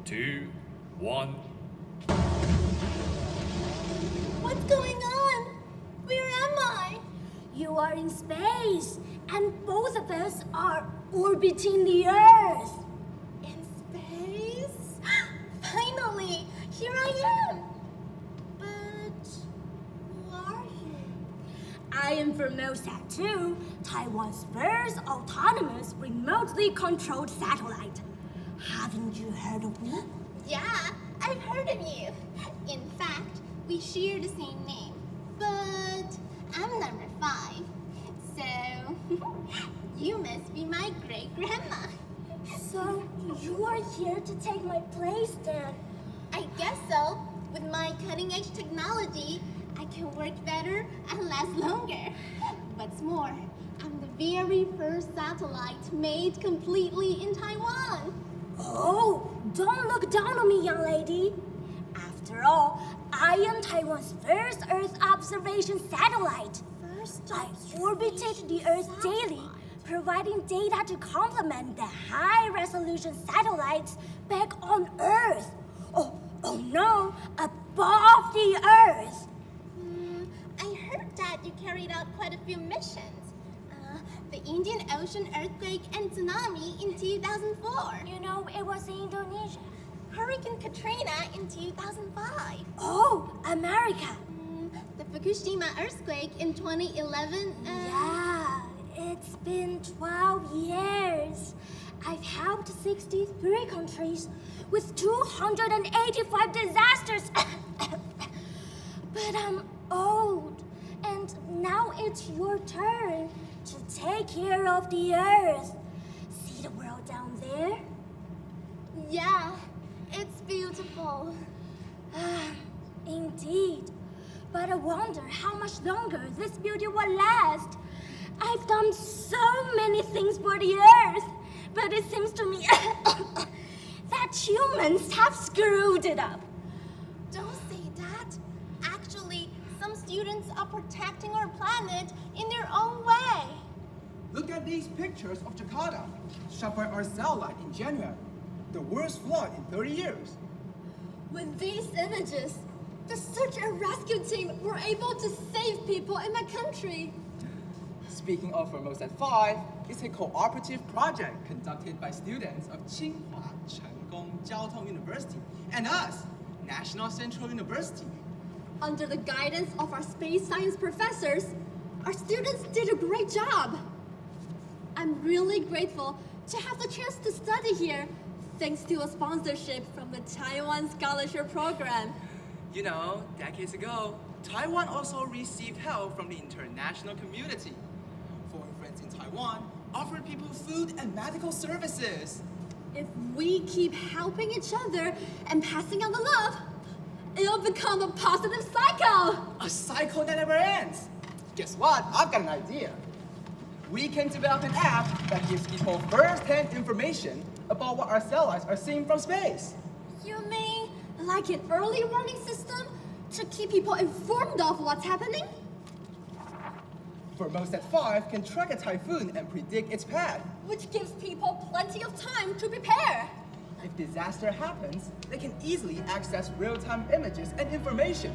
2, 1. What's going on? Where am I? You are in space, and both of us are orbiting the Earth. In space? Finally, here I am. But who are you? I am Formosa 2, Taiwan's first autonomous remotely controlled satellite. Haven't you heard of me? Yeah, I've heard of you. In fact, we share the same name. But I'm number 5. So, you must be my great-grandma. So, you are here to take my place then? I guess so. With my cutting-edge technology, I can work better and last longer. What's more, I'm the very first satellite made completely in Taiwan. Oh, don't look down on me, young lady. After all, I am Taiwan's first Earth observation satellite. I orbited the Earth daily, providing data to complement the high-resolution satellites back on Earth. Oh no, above the Earth. I heard that you carried out quite a few missions. The Indian Ocean earthquake and tsunami in 2004. You know, it was in Indonesia. Hurricane Katrina in 2005. Oh, America. The Fukushima earthquake in 2011. Yeah, it's been 12 years. I've helped 63 countries with 285 disasters. But I'm old, and now it's your turn to take care of the Earth. See the world down there? Yeah, it's beautiful. Indeed. But I wonder how much longer this beauty will last. I've done so many things for the Earth, but it seems to me that humans have screwed it up. Don't say that. Actually, some students are protecting our planet in their own way. Look at these pictures of Jakarta, shot by our satellite in January. The worst flood in 30 years. With these images, the search and rescue team were able to save people in my country. Speaking of Formosa 5, it's a cooperative project conducted by students of Tsinghua Chengkong Jiaotong University and us, National Central University. Under the guidance of our space science professors, our students did a great job. I'm really grateful to have the chance to study here, thanks to a sponsorship from the Taiwan Scholarship Program. You know, decades ago, Taiwan also received help from the international community. Foreign friends in Taiwan offered people food and medical services. If we keep helping each other and passing on the love, it'll become a positive cycle. A cycle that never ends. Guess what? I've got an idea. We can develop an app that gives people first-hand information about what our satellites are seeing from space. You mean like an early warning system to keep people informed of what's happening? Formosa 5 can track a typhoon and predict its path. Which gives people plenty of time to prepare. If disaster happens, they can easily access real-time images and information.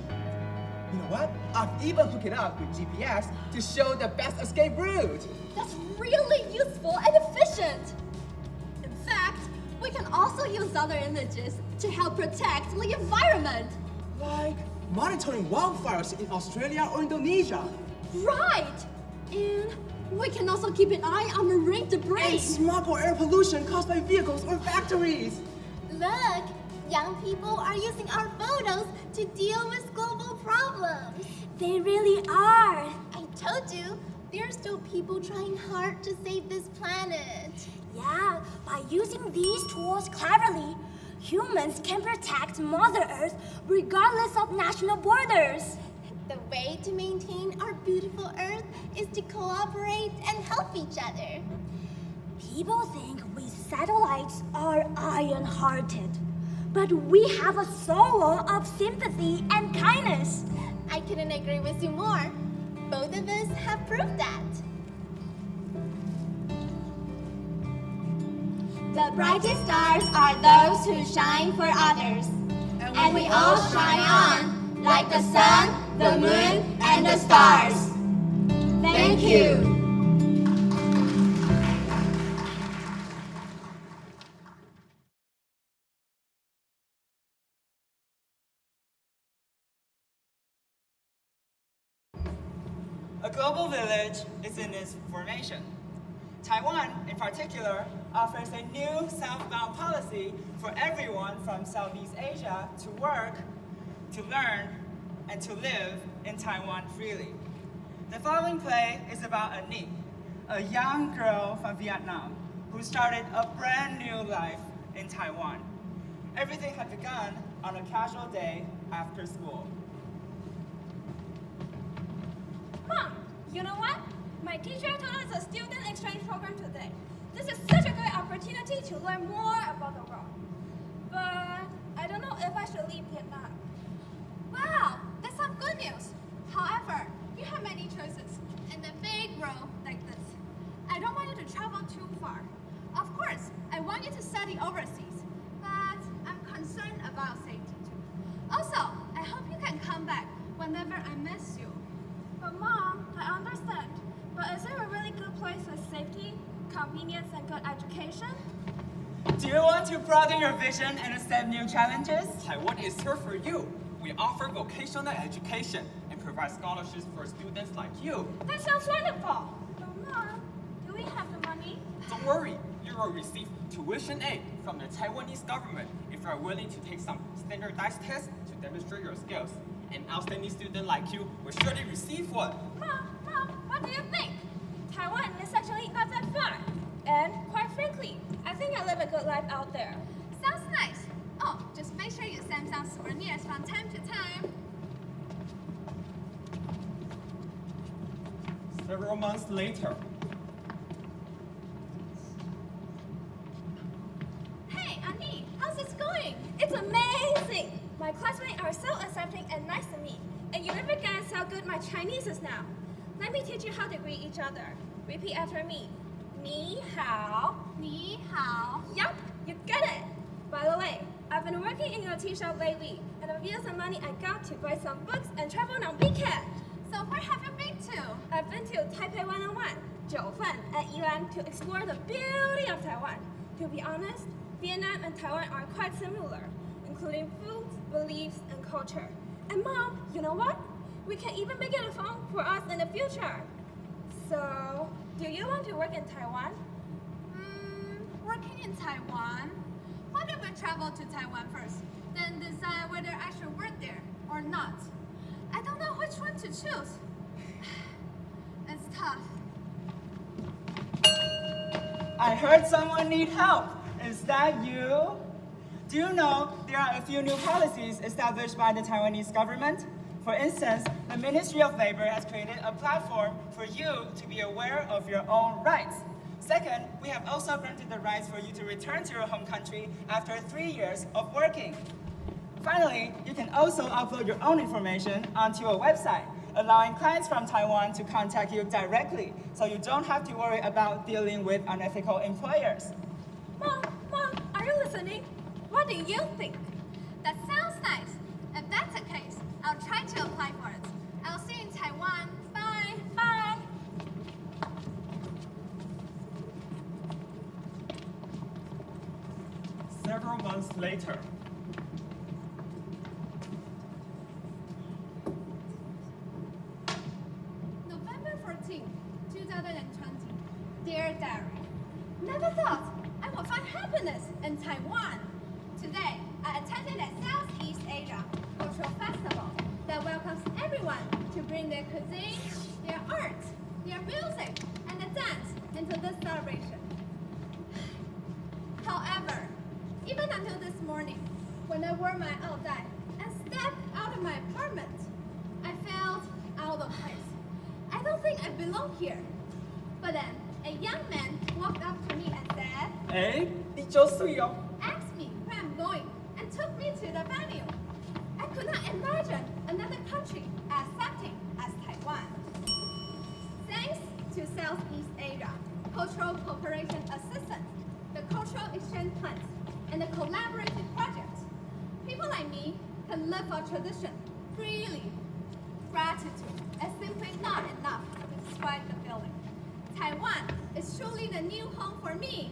You know what? I've even hooked it up with GPS to show the best escape route. That's really useful and efficient. In fact, we can also use other images to help protect the environment. Like monitoring wildfires in Australia or Indonesia. Right! And we can also keep an eye on marine debris. And smog or air pollution caused by vehicles or factories. Look, young people are using our photos to deal with global problems. They really are. I told you, there are still people trying hard to save this planet. Yeah, by using these tools cleverly, humans can protect Mother Earth regardless of national borders. The way to maintain our beautiful Earth is to cooperate and help each other. People think we satellites are iron-hearted, but we have a soul of sympathy and kindness. I couldn't agree with you more. Both of us have proved that. The brightest stars are those to shine for others. And we all shine on like the sun, the moon, and the stars. Thank you. A global village is in its formation. Taiwan, in particular, offers a new southbound policy for everyone from Southeast Asia to work, to learn, and to live in Taiwan freely. The following play is about Ani, a young girl from Vietnam who started a brand new life in Taiwan. Everything had begun on a casual day after school. Mom, you know what? My teacher told us a student exchange program today. This is such a great opportunity to learn more about the world. But I don't know if I should leave Vietnam. Wow, that's some good news. However, you have many choices in a big row like this. I don't want you to travel too far. Of course, I want you to study overseas, but I'm concerned about safety too. Also, I hope you can come back whenever I miss you. But Mom, I understand. But is there a really good place with safety, convenience, and good education? Do you want to broaden your vision and accept new challenges? Taiwan is here for you. We offer vocational education and provide scholarships for students like you. That sounds wonderful. But Mom, do we have the money? Don't worry, you will receive tuition aid from the Taiwanese government if you are willing to take some standardized tests to demonstrate your skills. An outstanding student like you will surely receive one. Mom, what do you think? Taiwan is actually not that far. And quite frankly, I think I live a good life out there. Sounds nice. Oh, just make sure you send some souvenirs from time to time. Several months later. Hey, Ani, how's it going? It's amazing! My classmates are so accepting and nice to me. And you never guess how good my Chinese is now. Let me teach you how to greet each other. Repeat after me. Ni hao. Ni hao. Yup, you get it. By the way, I've been working in your tea shop lately, and I've used the money I got to buy some books and travel on weekend. So where have you been to? I've been to Taipei 101, Jiufen, and Yilan to explore the beauty of Taiwan. To be honest, Vietnam and Taiwan are quite similar, including food, beliefs, and culture. And Mom, you know what? We can even make it a phone for us in the future. So, do you want to work in Taiwan? Working in Taiwan? What if I travel to Taiwan first, then decide whether I should work there or not? I don't know which one to choose. It's tough. I heard someone need help. Is that you? Do you know there are a few new policies established by the Taiwanese government? For instance, the Ministry of Labor has created a platform for you to be aware of your own rights. Second, we have also granted the rights for you to return to your home country after 3 years of working. Finally, you can also upload your own information onto a website, allowing clients from Taiwan to contact you directly, so you don't have to worry about dealing with unethical employers. Mom, are you listening? What do you think? That sounds nice. If that's the case, I'll try to apply for it. I'll see you in Taiwan. Bye. Bye. Several months later. November 14, 2020. Dear Diary, never thought I would find happiness in Taiwan. Today, I attended a Southeast Asia cultural festival that welcomes everyone to bring their cuisine, their art, their music, and the dance into this celebration. However, even until this morning, when I wore my outside and stepped out of my apartment, I felt out of place. I don't think I belong here. But then, a young man walked up to me and said, 哎，你9岁哦。 asked me where I'm going and took me to the venue. I could not imagine another country as accepting as Taiwan. Thanks to Southeast Asia Cultural Cooperation Assistance, the Cultural Exchange Plans, and the Collaborative like me can live our tradition freely. Gratitude is simply not enough to describe the feeling. Taiwan is truly the new home for me.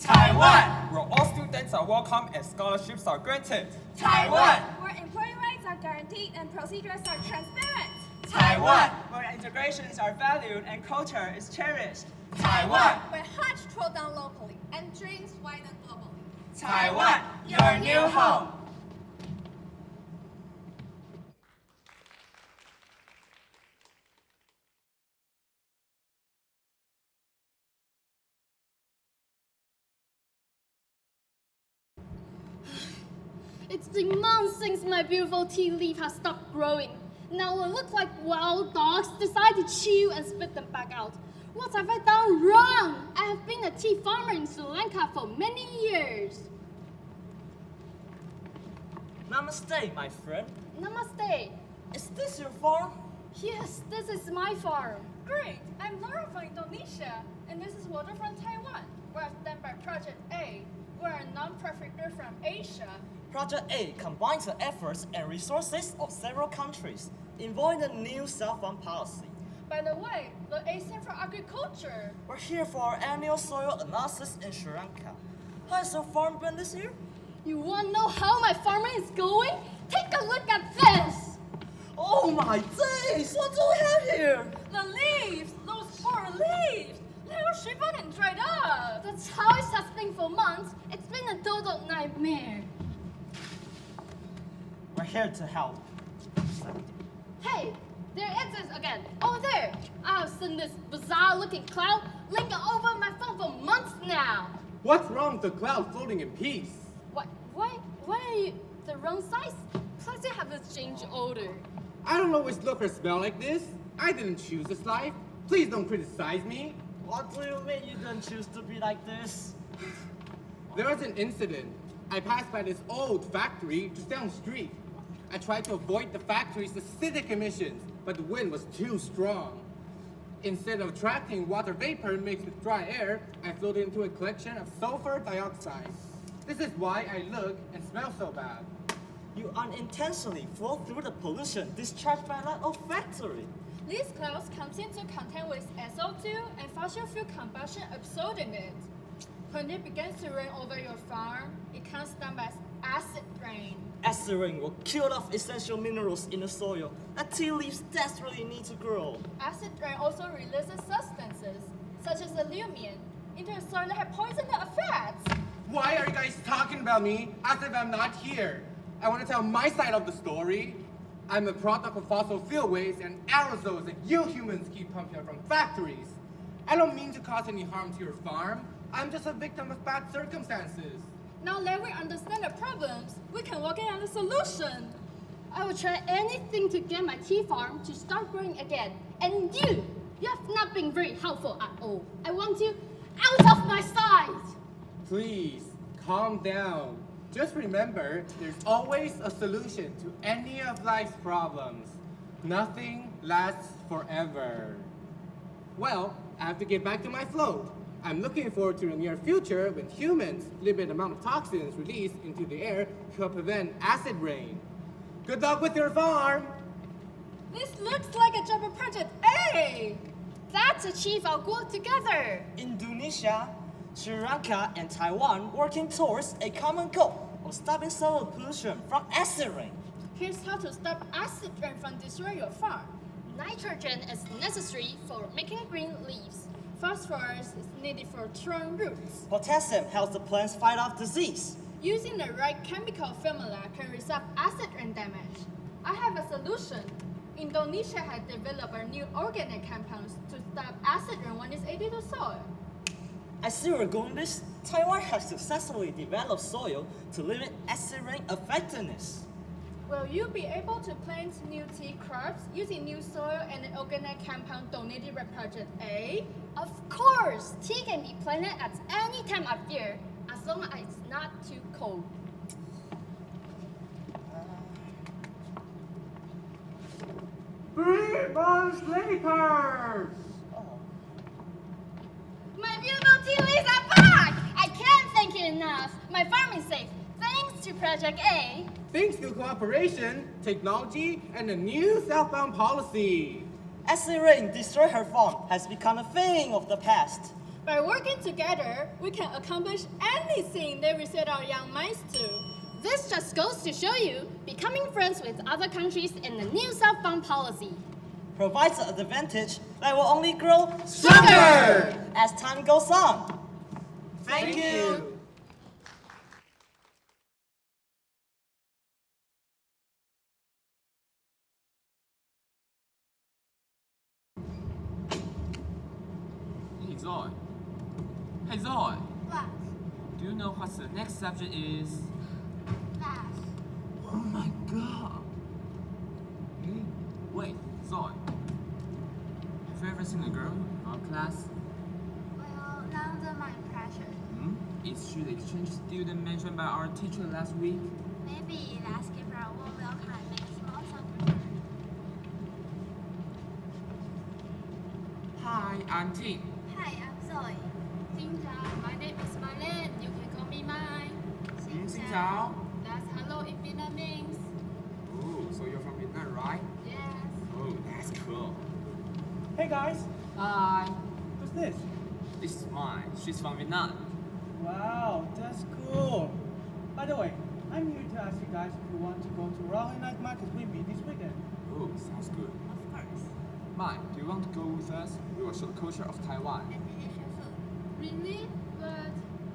Taiwan, where all students are welcome and scholarships are granted. Taiwan, Where employee rights are guaranteed and procedures are transparent. Taiwan, Where integrations are valued and culture is cherished. Taiwan, Where hearts throw down locally and dreams widen globally. Taiwan, your new home. It's been months since my beautiful tea leaf has stopped growing. Now it looks like wild dogs decide to chew and spit them back out. What have I done wrong? I have been a tea farmer in Sri Lanka for many years. Namaste, my friend. Namaste. Is this your farm? Yes, this is my farm. Great, I'm Laura from Indonesia, and this is Water from Taiwan. We're stand by Project A. We're a non-profit group from Asia. Project A combines the efforts and resources of several countries, involving the new self-farm policy. By the way, the A stands for agriculture. We're here for our annual soil analysis in Sri Lanka. How has your farm been this year? You want to know how my farming is going? Take a look at this. Oh my days! What do we have here? The leaves, those poor leaves, they're shriveled and dried up. That's how it has been for months. It's been a total nightmare. We're here to help. Hey, there it is again. Over there. I've seen this bizarre-looking cloud linger over my phone for months now. What's wrong with the cloud floating in peace? Why are you the wrong size? Plus you have this change odor. I don't always look or smell like this. I didn't choose this life. Please don't criticize me. What do you mean you didn't choose to be like this? There was an incident. I passed by this old factory just down the street. I tried to avoid the factory's acidic emissions, but the wind was too strong. Instead of attracting water vapor mixed with dry air, I floated into a collection of sulfur dioxide. This is why I look and smell so bad. You unintentionally flow through the pollution discharged by that old factory. These clouds continue to contain with SO2 and fossil fuel combustion absorbed in it. When it begins to rain over your farm, it comes down as acid rain. Acid rain will kill off essential minerals in the soil that tea leaves desperately need to grow. Acid rain also releases substances, such as aluminum, into the soil that have poisonous effects. Why are you guys talking about me as if I'm not here? I want to tell my side of the story. I'm a product of fossil fuel waste and aerosols that you humans keep pumping out from factories. I don't mean to cause any harm to your farm. I'm just a victim of bad circumstances. Now that we understand the problems, we can work on the solution. I will try anything to get my tea farm to start growing again. And you have not been very helpful at all. I want you out of my sight. Please, calm down. Just remember, there's always a solution to any of life's problems. Nothing lasts forever. Well, I have to get back to my float. I'm looking forward to the near future when humans limit the amount of toxins released into the air to help prevent acid rain. Good luck with your farm! This looks like a job of Project A! Let's achieve our goal together. Indonesia, Sri Lanka, and Taiwan working towards a common goal of stopping soil pollution from acid rain. Here's how to stop acid rain from destroying your farm. Nitrogen is necessary for making green leaves. Phosphorus is needed for strong roots. Potassium helps the plants fight off disease. Using the right chemical formula can resolve acid rain damage. I have a solution. Indonesia has developed a new organic compounds to stop acid rain when it's added to soil. I see where we're going with this. Taiwan has successfully developed soil to limit acid rain effectiveness. Will you be able to plant new tea crops using new soil and an organic compound donated by Project A? Of course, tea can be planted at any time of year, as long as it's not too cold. 3 months later! My beautiful tea leaves are back! I can't thank you enough. My farm is safe. Project A. Thanks to cooperation, technology, and a new southbound policy. Accelerating destroy her farm has become a thing of the past. By working together, we can accomplish anything that we set our young minds to. This just goes to show you, becoming friends with other countries in the new southbound policy Provides an advantage that will only grow Stronger! as time goes on. Thank you. Hey Zoe. Hey Zoe. What? Do you know what the next subject is? That. Oh my god. Hey, wait, Zoe. Have you ever seen a girl in our class? Well, not under my pressure. Is she the exchange student mentioned by our teacher last week? Maybe let's give her a warm welcome and make a small talk with her. Hi, I'm Tim. Hi, I'm Zoe. Xin chào, my name is Marlene. You can call me Mai. Xin chào. That's hello in Vietnamese. Oh, so you're from Vietnam, right? Yes. Oh, that's cool. Hey guys, Hi. who's this? This is Mai. She's from Vietnam. Wow, that's cool. By the way, I'm here to ask you guys if you want to go to Raleigh Night Market with me this weekend. Oh, sounds good. Of course. Mai, do you want to go with us? We will show the culture of Taiwan. And Asian food. Really? But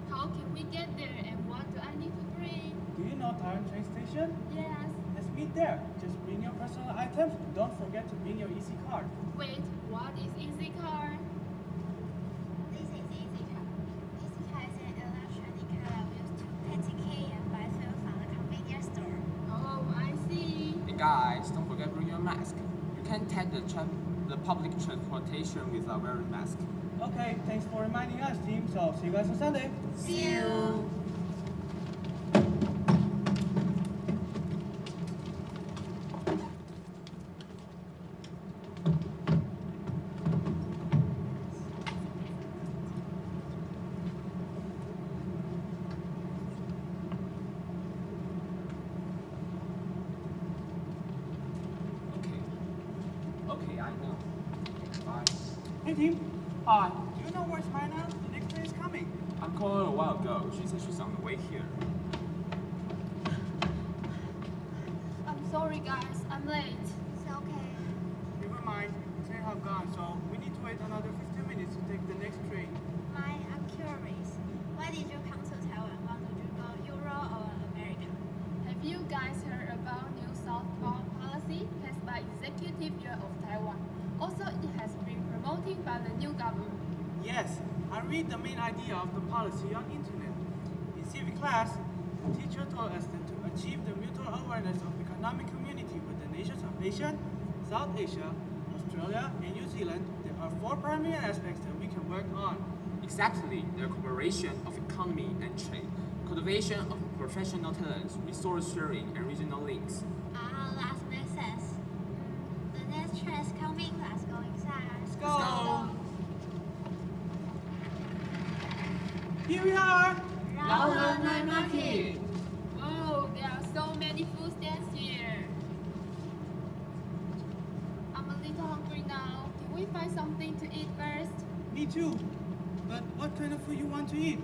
how can we get there and what do I need to bring? Do you know Taiwan train station? Yes. Let's meet there. Just bring your personal items. Don't forget to bring your EC card. Wait, what is Easy Car? This is Easy Car. Easy Car is an electronic car that we use to pay ticket and buy fuel from the convenience store. Oh, I see. And guys, don't forget to bring your mask. You can't take the public transportation without wearing mask. Okay, thanks for reminding us, team. So see you guys on Sunday. See you. Okay, I know. Bye. Hey, team. Hi. Do you know where's mine now? The next train is coming. I'm calling her a while ago. She said she's on the way here. I'm sorry, guys. I'm late. It's okay. Never mind. The train have gone, so we need to wait another 15 minutes to take the next train. I'm curious. Why did you come to Taiwan? Wanted to go Europe or America? Have you guys heard about new southbound policy passed by Executive Year of Taiwan? Also, it has been promoted by the new government. Yes, I read the main idea of the policy on internet. In civic class, the teacher told us that to achieve the mutual awareness of economic community with the nations of Asia, South Asia, Australia, and New Zealand, there are 4 primary aspects that we can work on. Exactly, the cooperation of economy and trade, cultivation of professional talents, resource sharing, and regional links. That makes sense. The next train is coming. Let's go inside. Let's go! Here we are! Raleigh Night Market! Whoa, there are so many food stands here. I'm a little hungry now. Can we find something to eat first? Me too. But what kind of food you want to eat?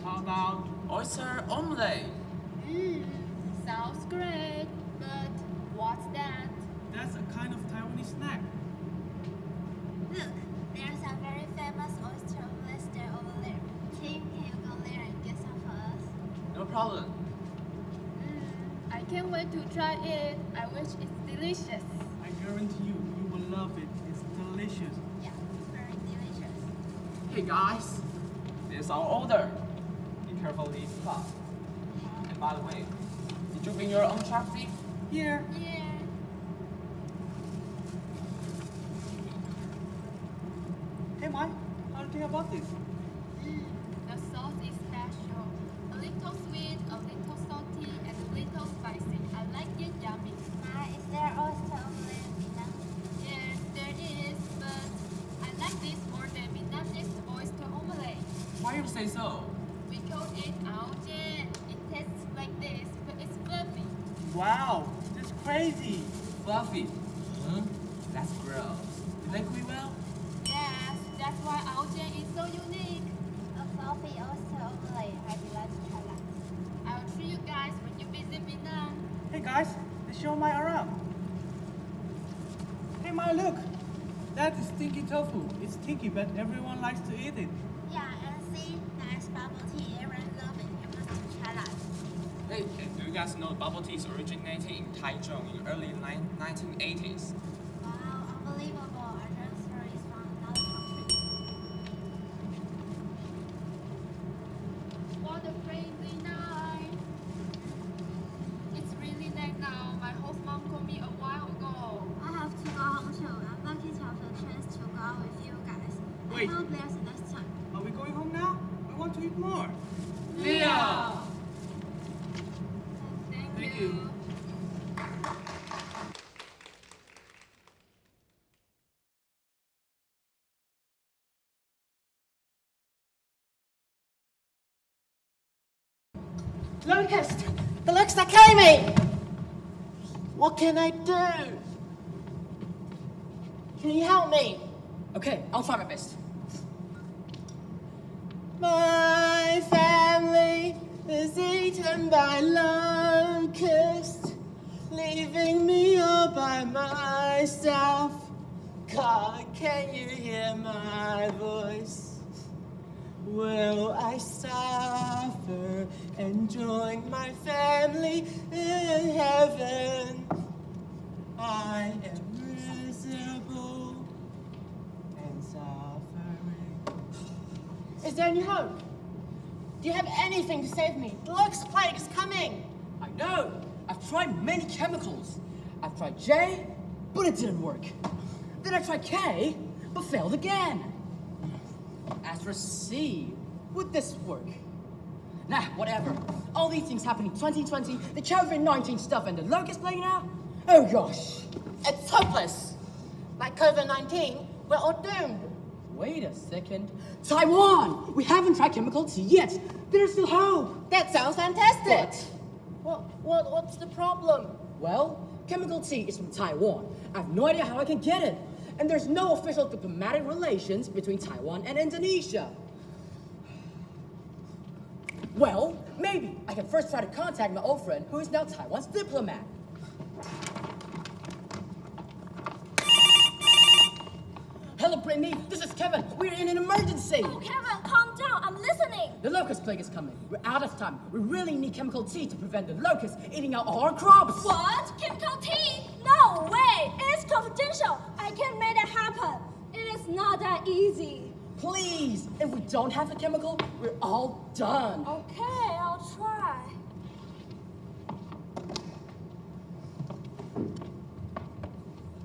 How about Oyster omelette. Sounds great. But what's that? that's a kind of Taiwanese snack. Look, there's a very famous oyster restaurant over there. Tim, can you go there and get some for us? No problem. I can't wait to try it. I wish it's delicious. I guarantee you, you will love it. It's delicious. Yeah, very delicious. Hey guys, this is our order. Be careful of these spots. And by the way, did you bring your own chopstick? Here. Yeah. Hey, Mike, how do you think about this? The sauce is special. A little sweet, a little salty, and a little spicy. I like it yummy. Is there oyster omelette in Vietnam? Yes, there is, but I like this more than Vietnamese oyster omelette. Why you say so? We call it ao jian. It tastes like this, but it's Wow, that's crazy. Fluffy. Huh? That's gross. You like we well? Yes, that's why our Jane is so unique. A Fluffy also ugly. I would like to try that. I'll treat you guys when you visit me now. Hey guys, let's show my around. Hey Maya, look. That is stinky tofu. It's stinky, but everyone likes to eat it. Yeah, and see, nice bubble tea. Everyone loves it. You must try that. Hey, do you guys know bubble tea is originated in Taichung in early 1980s? Wow, unbelievable. Our transfer is from another country. What a crazy night. It's really late now. My host mom called me a while ago. I have to go home too. I'm lucky to have the chance to go out with you guys. Wait. I hope there's the next time. Are we going home now? I want to eat more. Leah! Thank you. Locust! The looks that carry me! What can I do? Can you help me? Okay, I'll try my best. My family is eaten by locusts, leaving me all by myself. God, can you hear my voice? Will I suffer and join my family in heaven? I am miserable and suffering. Is there any hope? Do you have anything to save me? The locust plague is coming. I know. I've tried many chemicals. I've tried J, but it didn't work. Then I tried K, but failed again. As for C, would this work? Nah, whatever. All these things happened in 2020, the COVID-19 stuff and the locust plague now? Oh gosh. It's hopeless. Like COVID-19, we're all doomed. Wait a second. Taiwan! We haven't tried chemical tea yet. There's still hope. That sounds fantastic. What's the problem? Well, chemical tea is from Taiwan. I have no idea how I can get it. And there's no official diplomatic relations between Taiwan and Indonesia. Well, maybe I can first try to contact my old friend who is now Taiwan's diplomat. Hello, Brittany. This is Kevin. We're in an emergency. Oh, Kevin, calm down. I'm listening. The locust plague is coming. We're out of time. We really need chemical tea to prevent the locusts eating out all our crops. What? Chemical tea? No way. It's confidential. I can't make that happen. It is not that easy. Please, if we don't have the chemical, we're all done. Okay, I'll try.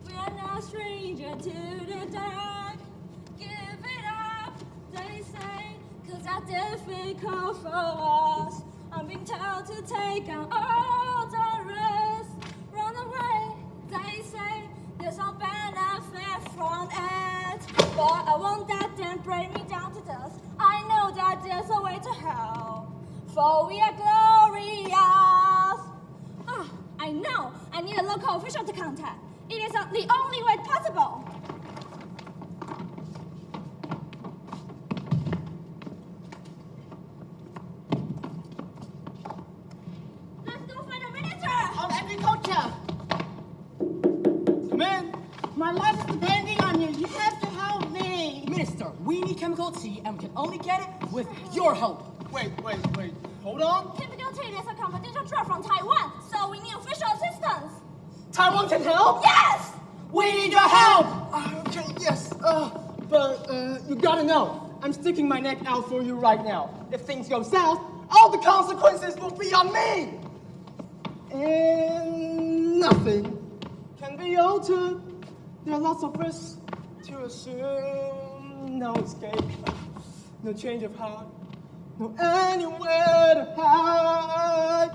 We're no stranger to the dark. Give it up, they say, 'cause that's difficult for us. I'm being told to take on all the risk. Run away, they say, there's no benefit from it. But I won't let them break me down to dust. I know that there's a way to hell, for we are glorious. Ah, I know. I need a local official to contact. It is the only way possible. Let's go find a minister. Of agriculture. Come in. My life is depending on you. You have to help me. Minister, we need chemical tea and we can only get it with your help. Wait. Hold on. Chemical tea is a confidential drug from Taiwan, so we need official assistance. Taiwan can help? Yes! We need your help. Okay, yes. But you gotta know, I'm sticking my neck out for you right now. If things go south, all the consequences will be on me. And nothing can be altered. There are lots of risks to assume. No escape, no change of heart, no anywhere to hide.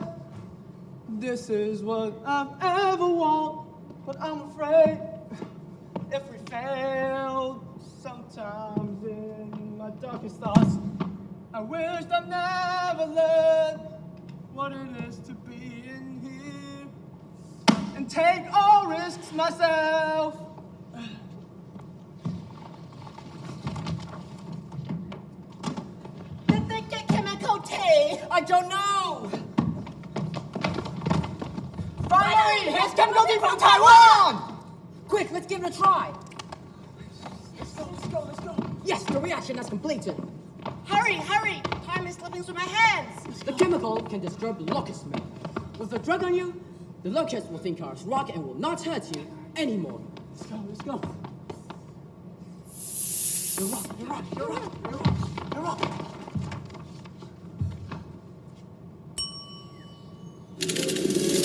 This is what I've ever wanted, but I'm afraid if we fail, sometimes in my darkest thoughts, I wish I never learned what it is to be in here. and take all risks myself. Did they get chemical tea? I don't know. Finally, here's chemical tea from Taiwan! Quick, let's give it a try. Let's go. Yes, the reaction has completed. Hurry! Time is slipping through my hands. The chemical can disturb locust men. With the drug on you, the locust will think you're a rock and will not hurt you anymore. Let's go. You're rock.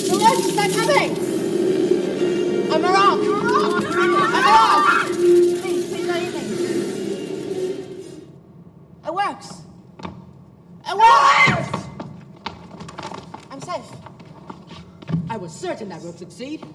The locusts are coming! I'm a rock! Please say anything. It works. I'm safe. I was certain that we'll succeed.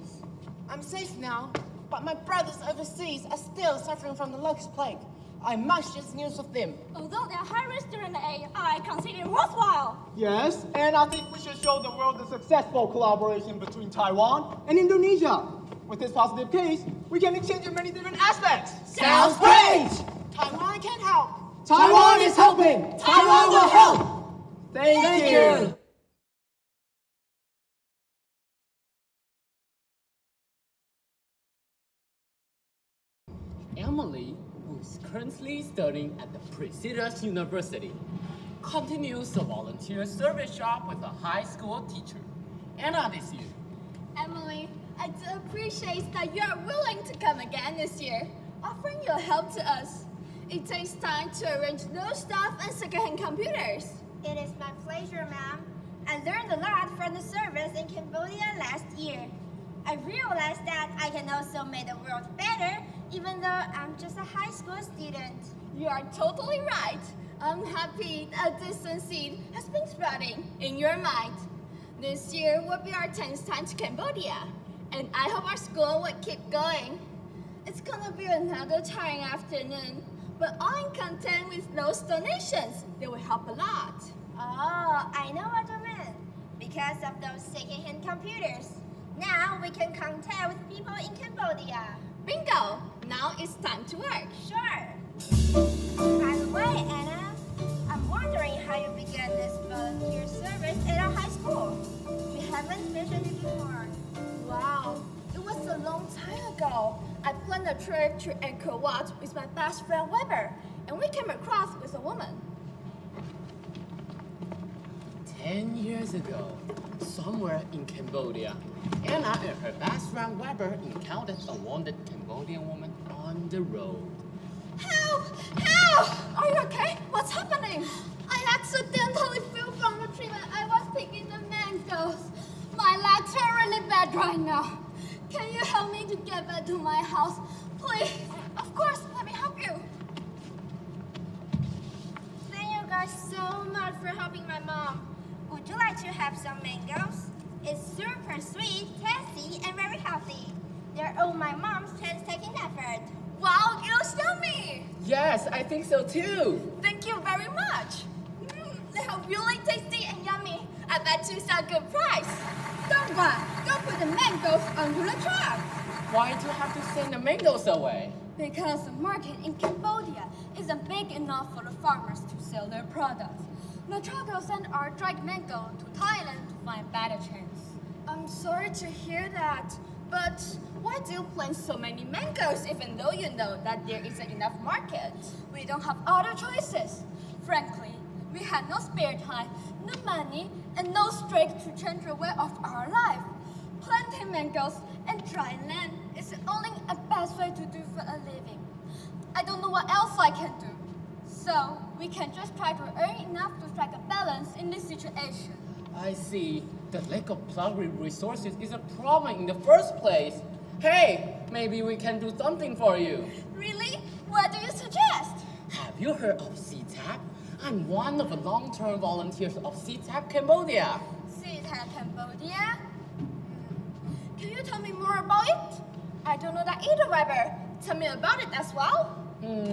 I'm safe now, but my brothers overseas are still suffering from the locust plague. I must share news with them. Although their high risk during the aid, I consider it worthwhile. Yes, and I think we should show the world the successful collaboration between Taiwan and Indonesia. With this positive case, we can exchange in many different aspects. Sounds great! Taiwan can help. Taiwan is helping! Taiwan will help! Thank you. Emily, who is currently studying at the prestigious university, continues the volunteer service job with a high school teacher. Anna this year. Emily, I do appreciate that you are willing to come again this year, offering your help to us. It takes time to arrange those stuff and secondhand computers. It is my pleasure, ma'am. I learned a lot from the service in Cambodia last year. I realized that I can also make the world better, even though I'm just a high school student. You are totally right. I'm happy that this seed has been sprouting in your mind. This year will be our 10th time to Cambodia, and I hope our school will keep going. It's gonna be another tiring afternoon, but I'm content with those donations. They will help a lot. Oh, I know what you mean. Because of those second-hand computers. Now we can contact with people in Cambodia. Bingo! Now it's time to work. Sure. By the way, Anna, I'm wondering how you began this volunteer service at our high school. We haven't mentioned it before. Wow, it was a long time ago. I planned a trip to Angkor Wat with my best friend Weber, and we came across with a woman. 10 years ago, somewhere in Cambodia, Anna and her best friend Weber encountered a wounded Cambodian woman on the road. Help! Help! Are you okay? What's happening? I accidentally fell from the tree when I was picking the mangoes. My legs are really bad right now. Can you help me to get back to my house? Please. Of course, let me help you. Thank you guys so much for helping my mom. Would you like to have some mangoes? It's super sweet, tasty, and very healthy. They're all my mom's painstaking effort. Wow, it looks yummy! Yes, I think so too. Thank you very much. They are really tasty and yummy. I bet it's a good price. Don't run. Go put the mangoes onto the truck. Why do you have to send the mangoes away? Because the market in Cambodia isn't big enough for the farmers to sell their products. The truck will send our dried mango to Thailand to find better chance. I'm sorry to hear that, but why do you plant so many mangoes even though you know that there isn't enough market? We don't have other choices. Frankly, we had no spare time, no money, and no strength to change the way of our life. Planting mangoes and dry land is the only best way to do for a living. I don't know what else I can do. So we can just try to earn enough to strike a balance in this situation. I see. The lack of primary resources is a problem in the first place. Hey, maybe we can do something for you. Really? What do you suggest? Have you heard of CTAP? I'm one of the long-term volunteers of CTAP Cambodia. CTAP Cambodia? Can you tell me more about it? I don't know that either, Weber. Tell me about it as well.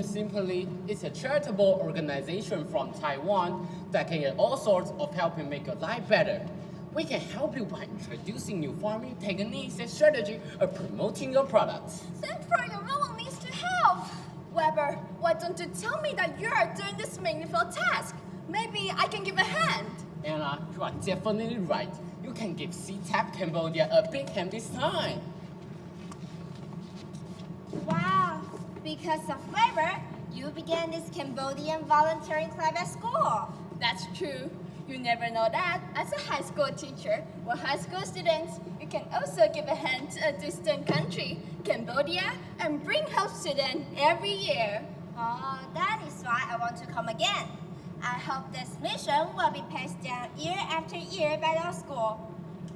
Simply, it's a charitable organization from Taiwan that can get all sorts of help and make your life better. We can help you by introducing new farming techniques and strategy of promoting your products. Thanks for your willingness to help. Weber, why don't you tell me that you are doing this meaningful task? Maybe I can give a hand. Anna, you are definitely right. You can give CTAP Cambodia a big hand this time. Wow, because of Weber, you began this Cambodian volunteering club at school. That's true. You never know that. As a high school teacher or high school students, you can also give a hand to a distant country, Cambodia, and bring hope to them every year. Oh, that is why I want to come again. I hope this mission will be passed down year after year by our school.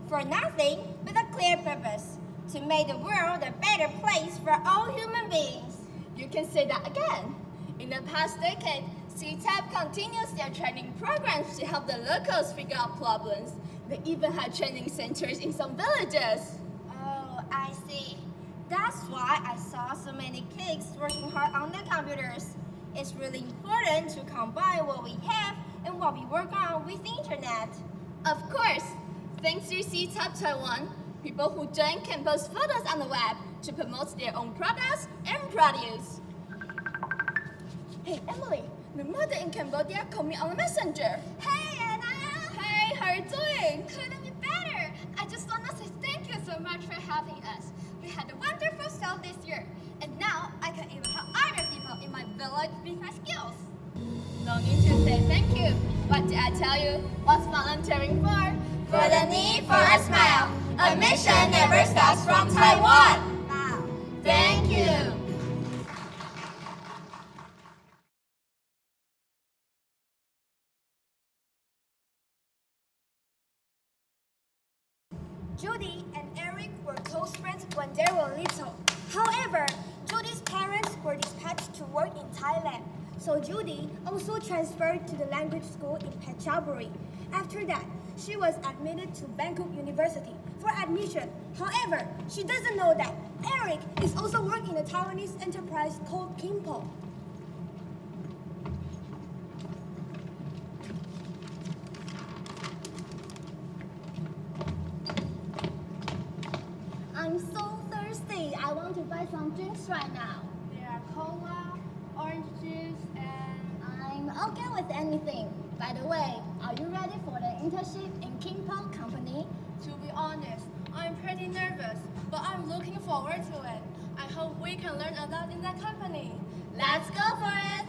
For nothing but a clear purpose, to make the world a better place for all human beings. You can say that again. In the past decade, CTAP continues their training programs to help the locals figure out problems. They even have training centers in some villages. Oh, I see. That's why I saw so many kids working hard on their computers. It's really important to combine what we have and what we work on with the internet. Of course, thanks to CTAP Taiwan, people who join can post photos on the web to promote their own products and produce. Hey, Emily, my mother in Cambodia called me on the messenger. Hey, Anna! Hey, how are you doing? Couldn't be better. I just want to say thank you so much for helping us. We had a wonderful show this year, and now I can even help other people in my village with my skills. No need to say thank you. What did I tell you? What's volunteering for? For the need for a smile. A mission never stops from Taiwan. Wow. Thank you. Judy and Eric were close friends when they were little. However, Judy's parents were dispatched to work in Thailand, so Judy also transferred to the language school in Phetchaburi. After that, she was admitted to Bangkok University for admission. However, she doesn't know that Eric is also working in a Taiwanese enterprise called Kimpo. I'm so thirsty. I want to buy some drinks right now. There are cola, orange juice, and I'm okay with anything. By the way, are you ready for the internship in Kimpo Company? to be honest, I'm pretty nervous, but I'm looking forward to it. I hope we can learn a lot in that company. Let's go for it!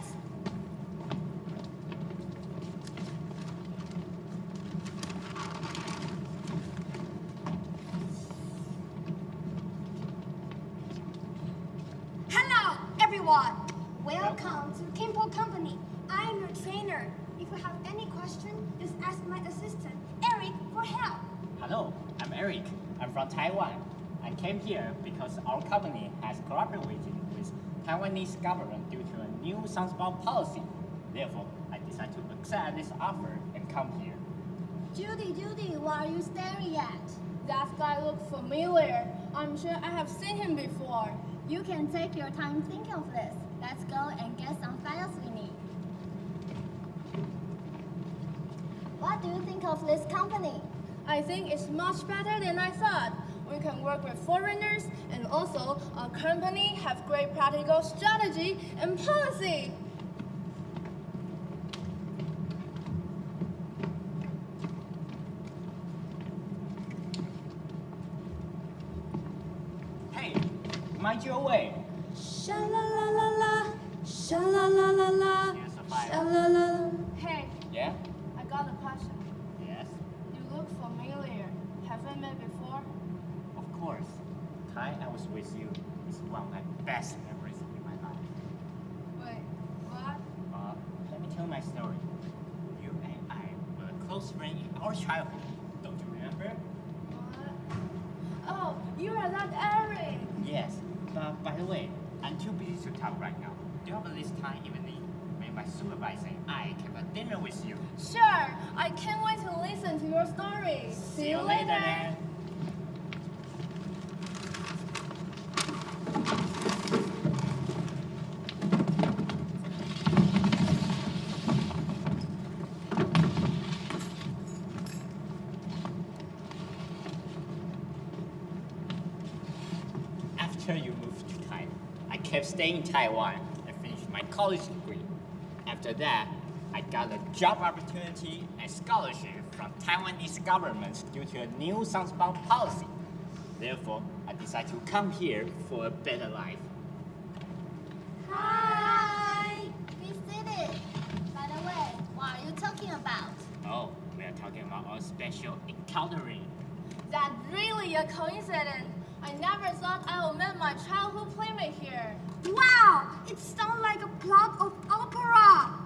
Hello, everyone! Welcome to Kimpo Company. I am your trainer. If you have any question, just ask my assistant, Eric, for help. Hello, I'm Eric. I'm from Taiwan. I came here because our company has cooperated with Taiwanese government due to a new sunspot policy. Therefore, I decided to accept this offer and come here. Judy, what are you staring at? That guy looks familiar. I'm sure I have seen him before. You can take your time thinking of this. Let's go and get some files we need. What do you think of this company? I think it's much better than I thought. We can work with foreigners, and also our company have great practical strategy and policy. Hey, mind your way. Sha-la-la-la-la, sha-la-la-la-la, Here's a file. sha-la-la-la. Hey, Yeah? I got a question. Yes? You look familiar. Have we met before? Of course. The time I was with you is one of my best memories in my life. Wait, what? Let me tell my story. You and I were close friends in our childhood. Don't you remember? What? Oh, you are that Eric. Yes. But by the way, I'm too busy to talk right now. Do you have this time evening? Maybe my supervisor and I can have dinner with you. Sure, I can't wait to listen to your story. See you later. Then. After you moved to Thailand, I kept staying in Taiwan and finished my college degree. After that, I got a job opportunity and scholarship from Taiwanese government due to a new sunspot policy. Therefore, I decided to come here for a better life. Hi! Be seated. By the way, what are you talking about? Oh, we are talking about our special encountering. That's really a coincidence. I never thought I would meet my childhood playmate here. Wow! It sounds like a plot of opera.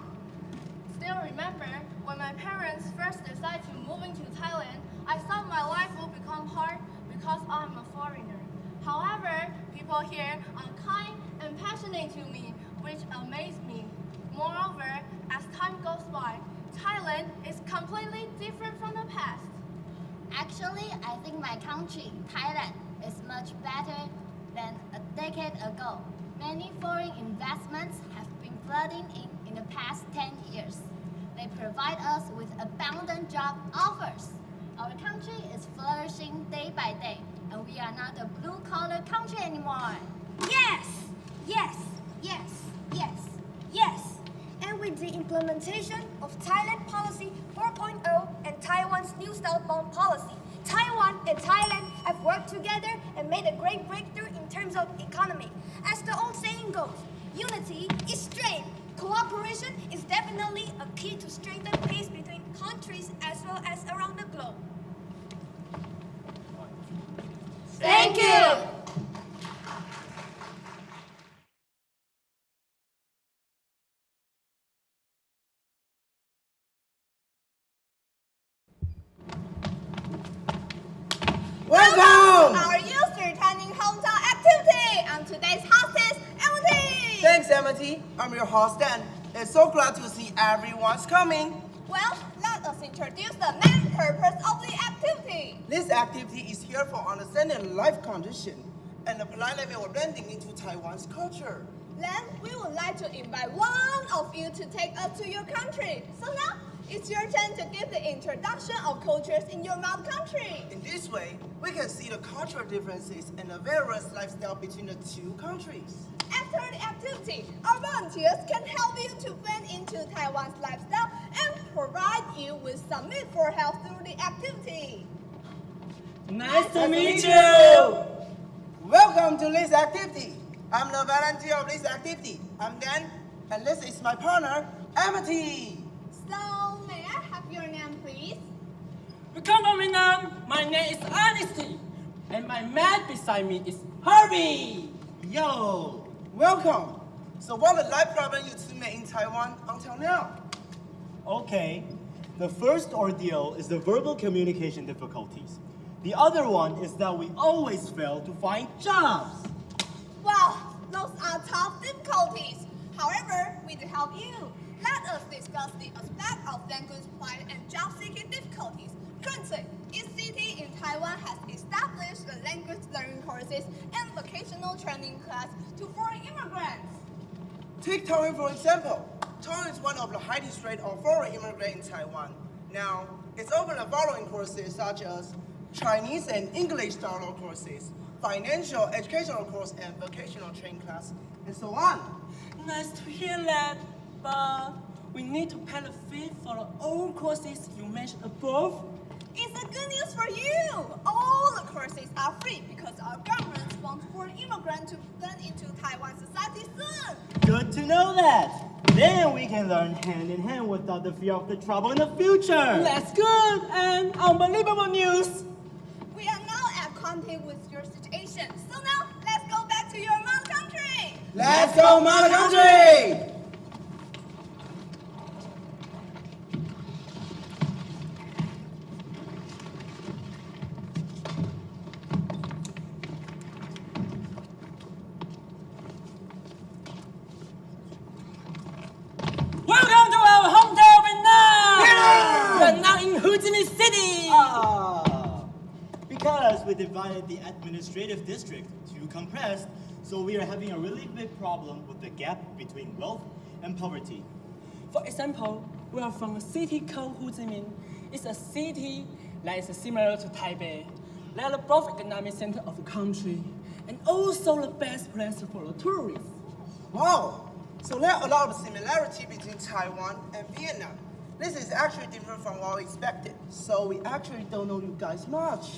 Still remember, when my parents first decided to move into Thailand, I thought my life would become hard because I'm a foreigner. However, people here are kind and passionate to me, which amazed me. Moreover, as time goes by, Thailand is completely different from the past. Actually, I think my country, Thailand, is much better than a decade ago. Many foreign investments have been flooding in the past 10 years. They provide us with abundant job offers. Our country is flourishing day by day, and we are not a blue-collar country anymore. Yes! Yes! Yes! Yes! Yes! And with the implementation of Thailand Policy 4.0 and Taiwan's New Southbound Policy, Taiwan and Thailand have worked together and made a great breakthrough in terms of economy. As the old saying goes, unity is strength. Cooperation is definitely a key to strengthen peace between countries as well as around the globe. Thank you! Welcome! Our youth returning hometown activity, and today's hostess, Emily. Thanks, Amity. I'm your host, Dan. It's so glad to see everyone's coming. Well, let us introduce the main purpose of the activity. This activity is here for understanding life condition and the polite level of blending into Taiwan's culture. Then we would like to invite one of you to take us to your country. So now, it's your turn to give the introduction of cultures in your mother country. In this way, we can see the cultural differences and the various lifestyles between the two countries. After the activity, our volunteers can help you to blend into Taiwan's lifestyle and provide you with some meat for health through the activity. Nice to meet you! Welcome to this activity. I'm the volunteer of this activity. I'm Dan, and this is my partner, Amity. So, may I have your name, please? Welcome to Vietnam. My name is Honesty, and my man beside me is Harvey. Yo, welcome. So what are the life problems you two met in Taiwan until now? Okay, the first ordeal is the verbal communication difficulties. The other one is that we always fail to find jobs. Well, those are tough difficulties. However, with the help you, let us discuss the aspect of language supply and job-seeking difficulties. Currently, each city in Taiwan has established the language learning courses and vocational training class to foreign immigrants. Take Taiwan for example. Taiwan is one of the highest rate of foreign immigrants in Taiwan. Now, it's open the following courses such as Chinese and English dialogue courses, financial educational course and vocational training class, and so on. Nice to hear that, but we need to pay the fee for all courses you mentioned above. It's a good news for you. All the courses are free because our government wants foreign immigrants to blend into Taiwan society soon. Good to know that. Then we can learn hand in hand without the fear of the trouble in the future. That's good and unbelievable news. We are now acquainted with your situation. So now, let's go back to your mother country. Let's go, mother country! Welcome to our hometown, Vietnam! We're now in Ho Chi Minh City! Because we divided the administrative district to compressed, so we are having a really big problem with the gap between wealth and poverty. For example, we are from a city called Ho Chi Minh. It's a city that is similar to Taipei. They are both economic center of the country. and also the best place for the tourists. Wow! So there are a lot of similarity between Taiwan and Vietnam. This is actually different from what we expected. So we actually don't know you guys much.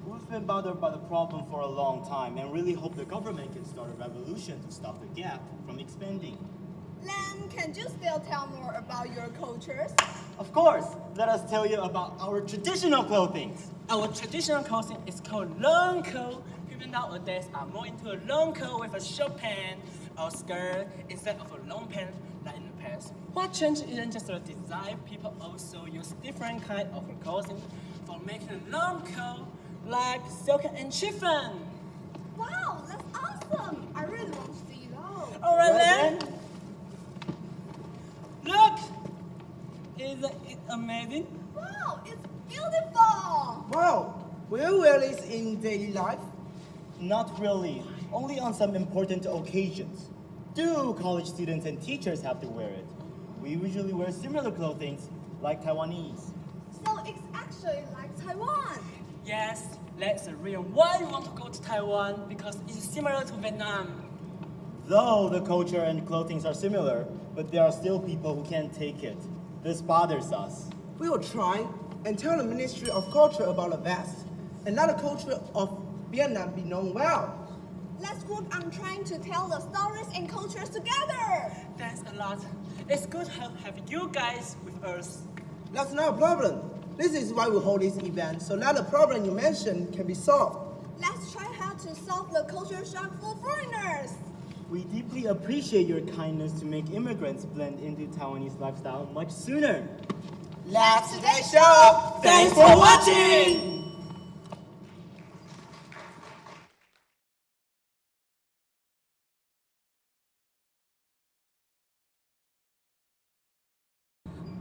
We've been bothered by the problem for a long time and really hope the government can start a revolution to stop the gap from expanding. Len, can you still tell more about your cultures? Of course, let us tell you about our traditional clothing. Our traditional clothing is called long coat. People nowadays are more into a long coat with a short pant or skirt instead of a long pant like in the past. What changed isn't just the design. People also use different kind of clothing for making a long coat like silk and chiffon. Wow, that's awesome! I really want to see those. All right then. Look! Isn't it amazing? Wow, it's beautiful! Wow! Will you wear this in daily life? Not really, only on some important occasions. Do college students and teachers have to wear it? We usually wear similar clothing, like Taiwanese. So it's actually like Taiwan. Yes, that's the reason why we want to go to Taiwan, because it's similar to Vietnam. Though the culture and clothing are similar, but there are still people who can't take it. This bothers us. We will try and tell the Ministry of Culture about the vest, and let the culture of Vietnam be known well. Let's work on trying to tell the stories and cultures together. Thanks a lot. It's good to have you guys with us. That's not a problem. This is why we hold this event, so that the problem you mentioned can be solved. Let's try how to solve the culture shock for foreigners. We deeply appreciate your kindness to make immigrants blend into Taiwanese lifestyle much sooner. That's today's show. Thanks for watching!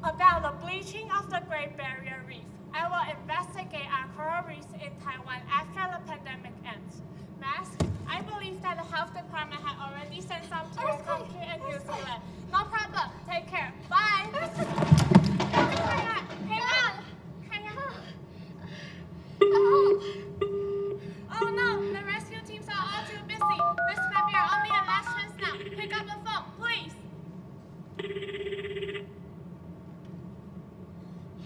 About the bleaching of the Great Barrier Reef, I will investigate our coral reefs in Taiwan after the pandemic ends. Mask, I believe that the health department had already sent some to your country and New Zealand. No problem. Take care. Bye. Hang on. Oh no, the rescue teams are all too busy. This might be our only and last chance now. Pick up the phone, please.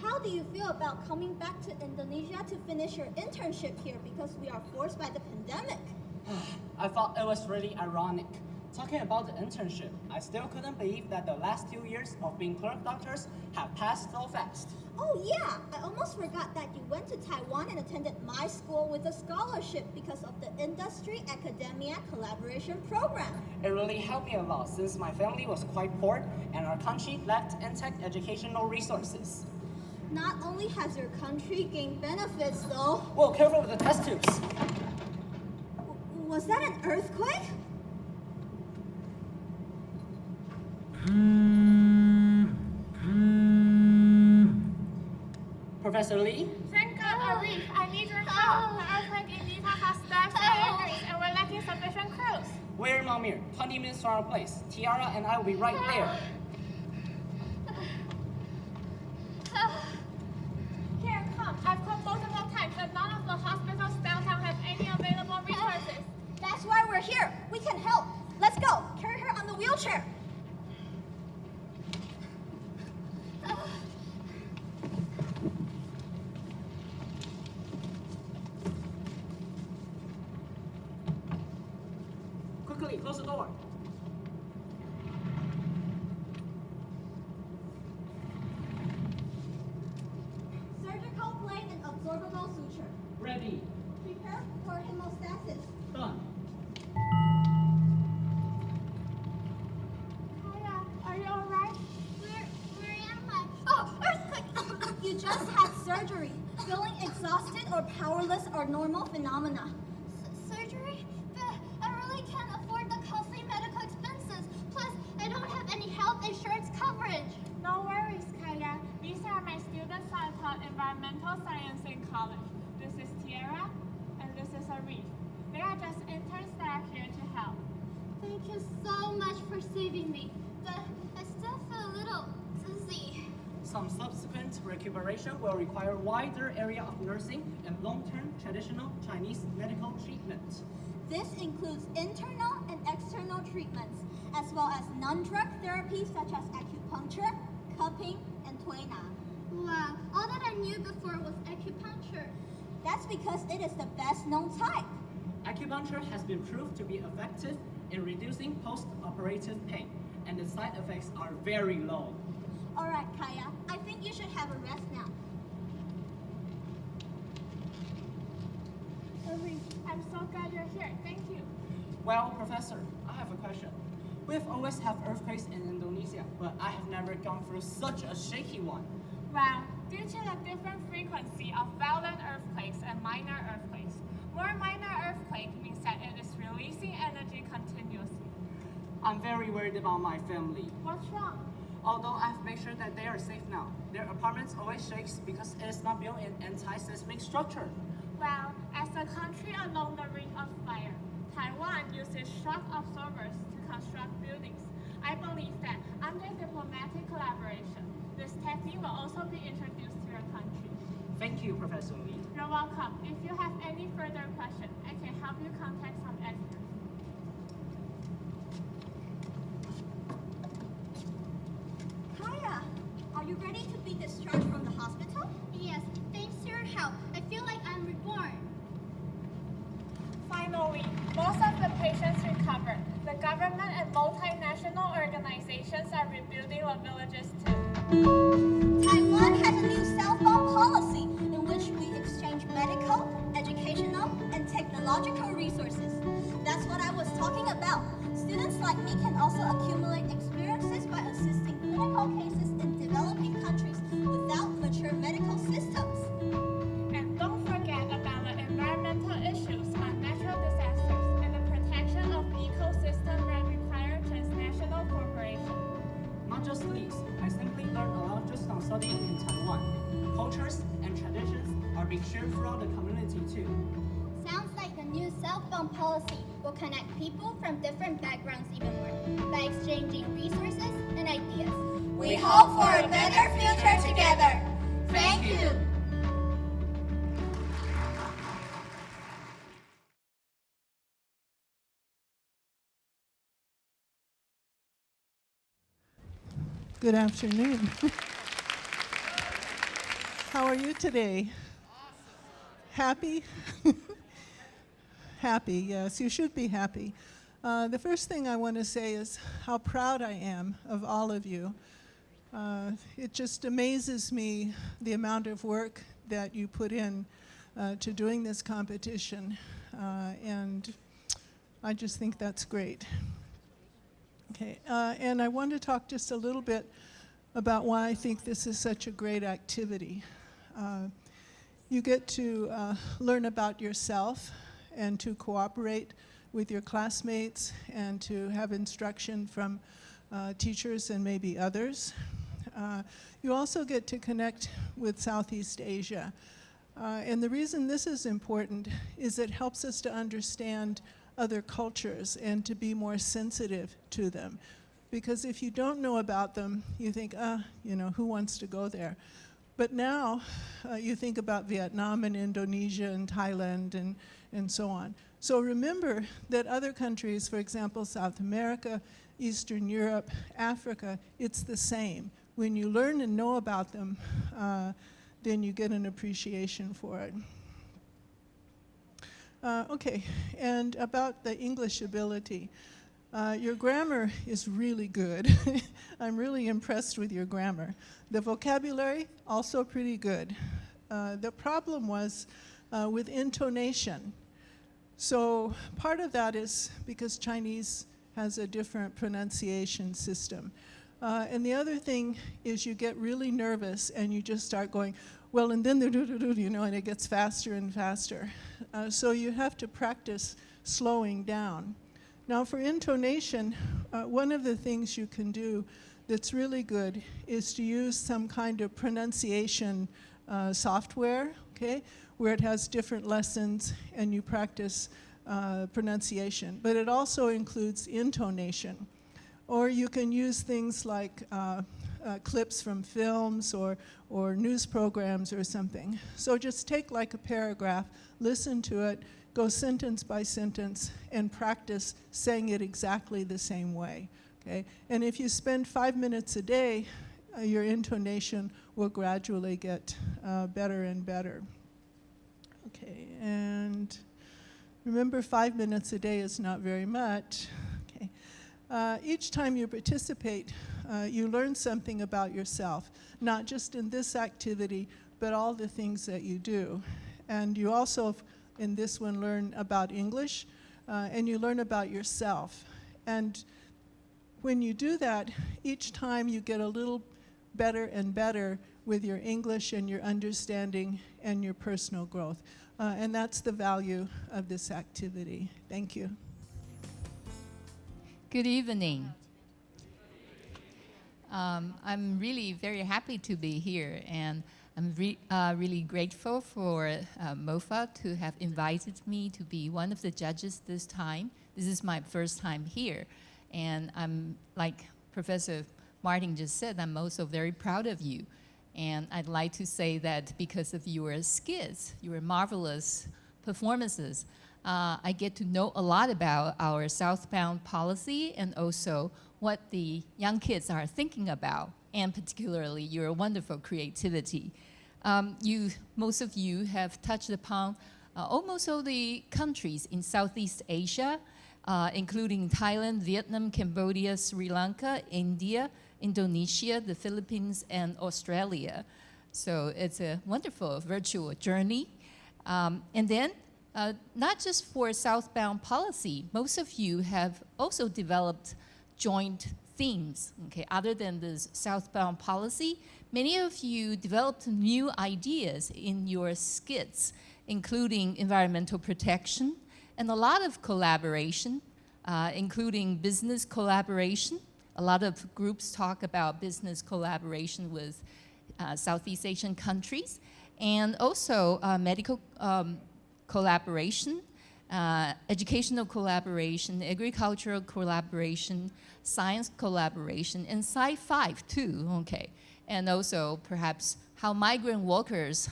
How do you feel about coming back to Indonesia to finish your internship here because we are forced by the pandemic? I thought it was really ironic. Talking about the internship, I still couldn't believe that the last 2 years of being clerk doctors have passed so fast. Oh yeah, I almost forgot that you went to Taiwan and attended my school with a scholarship because of the Industry Academia Collaboration Program. It really helped me a lot since my family was quite poor and our country lacked intact educational resources. Not only has your country gained benefits though. Whoa, careful with the test tubes. Was that an earthquake? Professor Lee? Thank God, Arif, I need your help. The earthquake in Nita has dashed the injuries and we're lacking sufficient crews. We're in Malmir, 20 minutes from our place. Tiara and I will be right there. Here, come. I've called multiple times, but none of the hospitals downtown have any available resources. That's why we're here. We can help. Let's go. Carry her on the wheelchair. Quickly, close the door. Surgical plate and absorbable suture. Ready. Prepare for hemostasis. Done. Kaya, are you alright? Where am I? Oh, earthquake! You just had surgery. Feeling exhausted or powerless are normal phenomena. Surgery? But I really can't afford the costly medical expenses. Plus, I don't have any health insurance coverage. No worries, Kaya. These are my students I taught environmental science in college. This is Tiara, and this is Arif. They are just interns that are here to help. Thank you so much for saving me. But I still feel a little dizzy. Some subsequent recuperation will require wider area of nursing and long-term traditional Chinese medical treatment. This includes internal and external treatments, as well as non-drug therapies such as acupuncture, cupping, and tuina. Wow, all that I knew before was acupuncture. That's because it is the best known type. Acupuncture has been proved to be effective in reducing post-operative pain, and the side effects are very low. All right, Kaya, I think you should have a rest now. I'm so glad you're here. Thank you. Well, Professor, I have a question. We've always had earthquakes in Indonesia, but I have never gone through such a shaky one. Well, due to the different frequency of violent earthquakes and minor earthquakes, more minor earthquake means that it is releasing energy continuously. I'm very worried about my family. What's wrong? Although I've made sure that they are safe now, their apartment always shakes because it is not built in anti-seismic structure. Well, as a country along the Ring of Fire, Taiwan uses shock absorbers to construct buildings. I believe that under diplomatic collaboration, this technique will also be introduced to your country. Thank you, Professor Lee. You're welcome. If you have any further questions, I can help you contact some experts. Kaya, are you ready to be discharged from the hospital? Yes, thanks to your help, I feel like I'm reborn. Finally, most of the patients recovered. The government and multinational organizations are rebuilding the villages too. Taiwan has a new southbound policy in which we exchange medical, educational, and technological resources. That's what I was talking about. Students like me can also accumulate experiences by assisting clinical cases in developing countries without mature medical systems. And don't forget about the environmental issues on natural disasters and the protection of ecosystems that require transnational cooperation. Not just these, I simply learned a lot just on studying in Taiwan. Cultures and traditions are being shared throughout the community too. Sounds like the new southbound policy will connect people from different backgrounds even more by exchanging resources and ideas. We hope for a better future together. Thank you. Good afternoon. How are you today? Happy? Happy, yes, you should be happy. The first thing I want to say is how proud I am of all of you. It just amazes me the amount of work that you put in to doing this competition, and I just think that's great. Okay, and I want to talk just a little bit about why I think this is such a great activity. You get to learn about yourself and to cooperate with your classmates and to have instruction from teachers and maybe others. You also get to connect with Southeast Asia. And the reason this is important is it helps us to understand other cultures and to be more sensitive to them. Because if you don't know about them, you think, you know, who wants to go there? But now you think about Vietnam and Indonesia and Thailand and so on. So remember that other countries, for example, South America, Eastern Europe, Africa, it's the same. When you learn and know about them, then you get an appreciation for it. Okay, and about the English ability. Your grammar is really good. I'm really impressed with your grammar. The vocabulary, also pretty good. The problem was with intonation. So part of that is because Chinese has a different pronunciation system. And the other thing is you get really nervous and you just start going, well, and then the do-do-do, you know, and it gets faster and faster. So you have to practice slowing down. Now for intonation, one of the things you can do that's really good is to use some kind of pronunciation software, okay, where it has different lessons and you practice pronunciation. But it also includes intonation. Or you can use things like clips from films or news programs or something. So just take like a paragraph, listen to it, go sentence by sentence, and practice saying it exactly the same way. Okay? And if you spend 5 minutes a day, your intonation will gradually get better and better. Okay, and remember 5 minutes a day is not very much. Okay. Each time you participate, you learn something about yourself, not just in this activity, but all the things that you do. And you also, in this one, learn about English, and you learn about yourself. And when you do that, each time you get a little better and better with your English and your understanding and your personal growth. And that's the value of this activity. Thank you. Good evening. I'm really very happy to be here, and I'm really grateful for MOFA to have invited me to be one of the judges this time. This is my first time here, and I'm, like Professor Martin just said, I'm also very proud of you. And I'd like to say that because of your skits, your marvelous performances, I get to know a lot about our southbound policy and also what the young kids are thinking about, and particularly your wonderful creativity. Most of you have touched upon almost all the countries in Southeast Asia, including Thailand, Vietnam, Cambodia, Sri Lanka, India, Indonesia, the Philippines, and Australia. So it's a wonderful virtual journey. And then, not just for southbound policy, most of you have also developed joint themes. Okay? Other than this southbound policy, many of you developed new ideas in your skits, including environmental protection, and a lot of collaboration, including business collaboration. A lot of groups talk about business collaboration with Southeast Asian countries, and also medical collaboration, educational collaboration, agricultural collaboration, science collaboration, and sci-fi too, okay. And also perhaps how migrant workers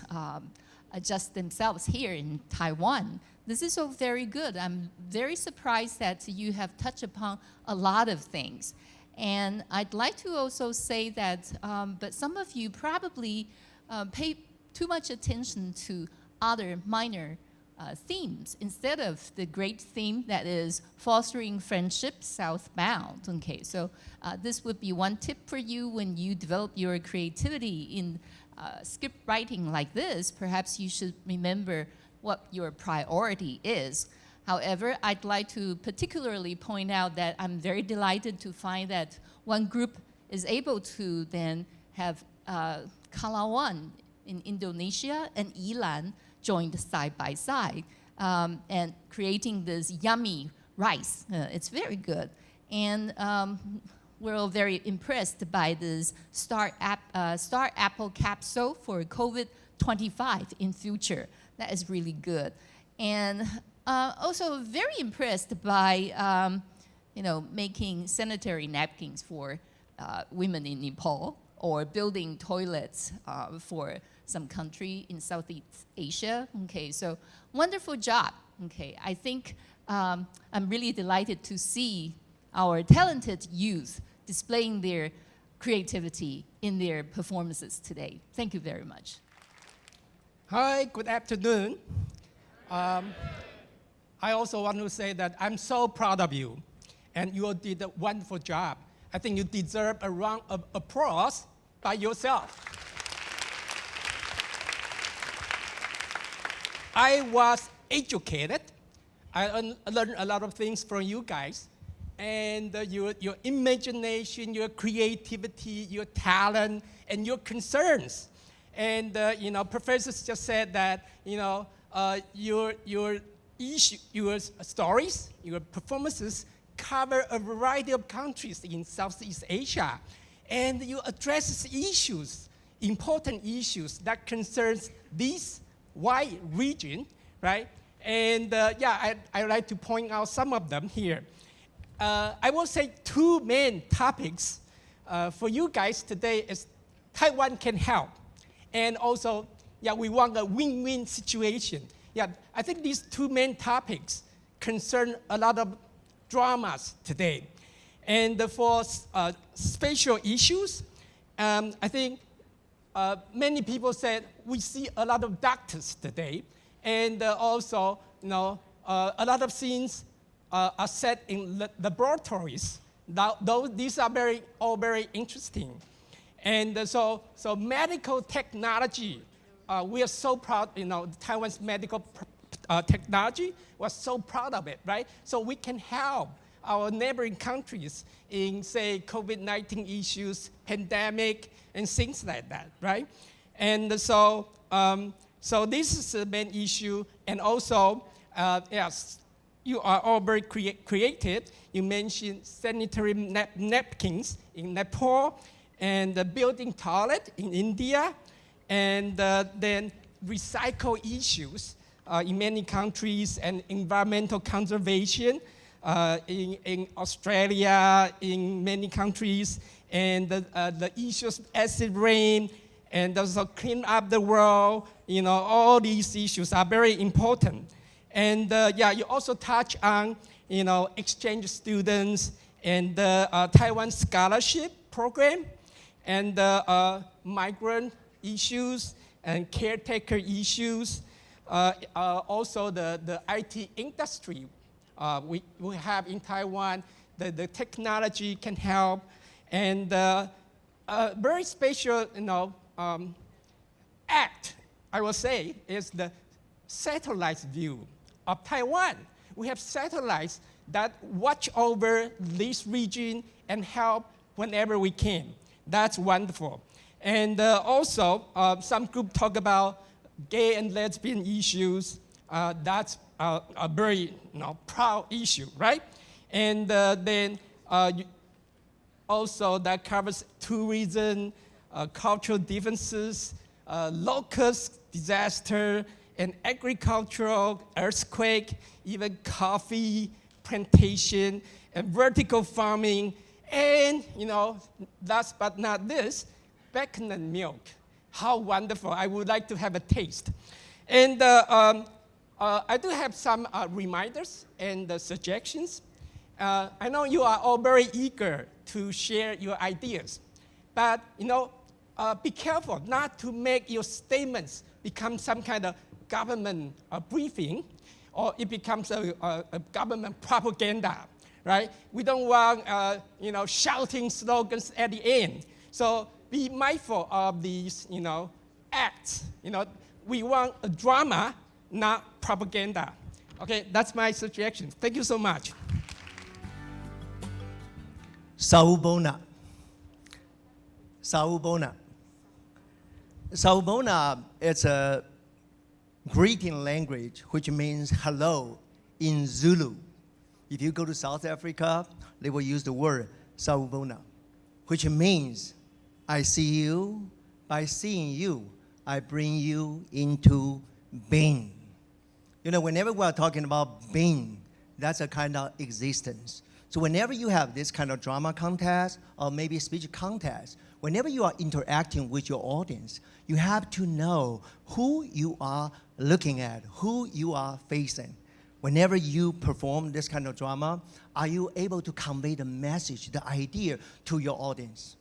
adjust themselves here in Taiwan. This is all very good. I'm very surprised that you have touched upon a lot of things. And I'd like to also say that, but some of you probably pay too much attention to other minor themes instead of the great theme that is fostering friendship southbound. Okay, so this would be one tip for you when you develop your creativity in script writing like this. Perhaps you should remember what your priority is. However, I'd like to particularly point out that I'm very delighted to find that one group is able to then have Kalawan in Indonesia and Ilan joined side by side and creating this yummy rice. It's very good. And we're all very impressed by this Star Apple capsule for COVID-25 in future. That is really good. And also very impressed by making sanitary napkins for women in Nepal, or building toilets for some country in Southeast Asia. Okay, so wonderful job. Okay, I think I'm really delighted to see our talented youth displaying their creativity in their performances today. Thank you very much. Hi, good afternoon. I also want to say that I'm so proud of you, and you did a wonderful job. I think you deserve a round of applause by yourself. I was educated. I learned a lot of things from you guys. And your imagination, your creativity, your talent, and your concerns. And professors just said that your stories, your performances cover a variety of countries in Southeast Asia, and you address issues, important issues that concerns this wide region, right? And I'd like to point out some of them here. I will say two main topics for you guys today is Taiwan can help. And also, yeah, we want a win-win situation. Yeah, I think these two main topics concern a lot of dramas today. And for spatial issues, I think many people said we see a lot of doctors today. And also, you know, a lot of scenes are set in laboratories. These are all very interesting. And so medical technology, we are so proud, you know, Taiwan's medical technology, we're so proud of it, right? So we can help our neighboring countries in, say, COVID-19 issues, pandemic, and things like that, right? And so this is the main issue. And also, yes, you are all very creative. You mentioned sanitary napkins in Nepal, and the building toilet in India, and then recycle issues in many countries, and environmental conservation in Australia, in many countries, and the issues of acid rain, and also clean up the world. You know, all these issues are very important. And yeah, you also touch on, you know, exchange students and the Taiwan scholarship program, and migrant issues and caretaker issues. Also the IT industry we have in Taiwan, the technology can help. And a very special, you know, act, I will say, is the satellite view of Taiwan. We have satellites that watch over this region and help whenever we can. That's wonderful. And also, some group talk about gay and lesbian issues. That's a very, you know, proud issue, right? And then also that covers tourism, cultural differences, locust disaster, and agricultural, earthquake, even coffee plantation, and vertical farming, and, you know, last but not least, bacon and milk. How wonderful. I would like to have a taste. And I do have some reminders and suggestions. I know you are all very eager to share your ideas, but, you know, be careful not to make your statements become some kind of government briefing, or it becomes a government propaganda, right? We don't want, you know, shouting slogans at the end. So be mindful of these, you know, acts. You know, we want a drama, not propaganda. Okay, that's my suggestion. Thank you so much. Saubona. Saubona. Saubona is a greeting language which means hello in Zulu. If you go to South Africa, they will use the word Saubona, which means I see you, by seeing you, I bring you into being. You know, whenever we're talking about being, that's a kind of existence. So whenever you have this kind of drama contest or maybe speech contest, whenever you are interacting with your audience, you have to know who you are looking at, who you are facing. Whenever you perform this kind of drama, are you able to convey the message, the idea to your audience?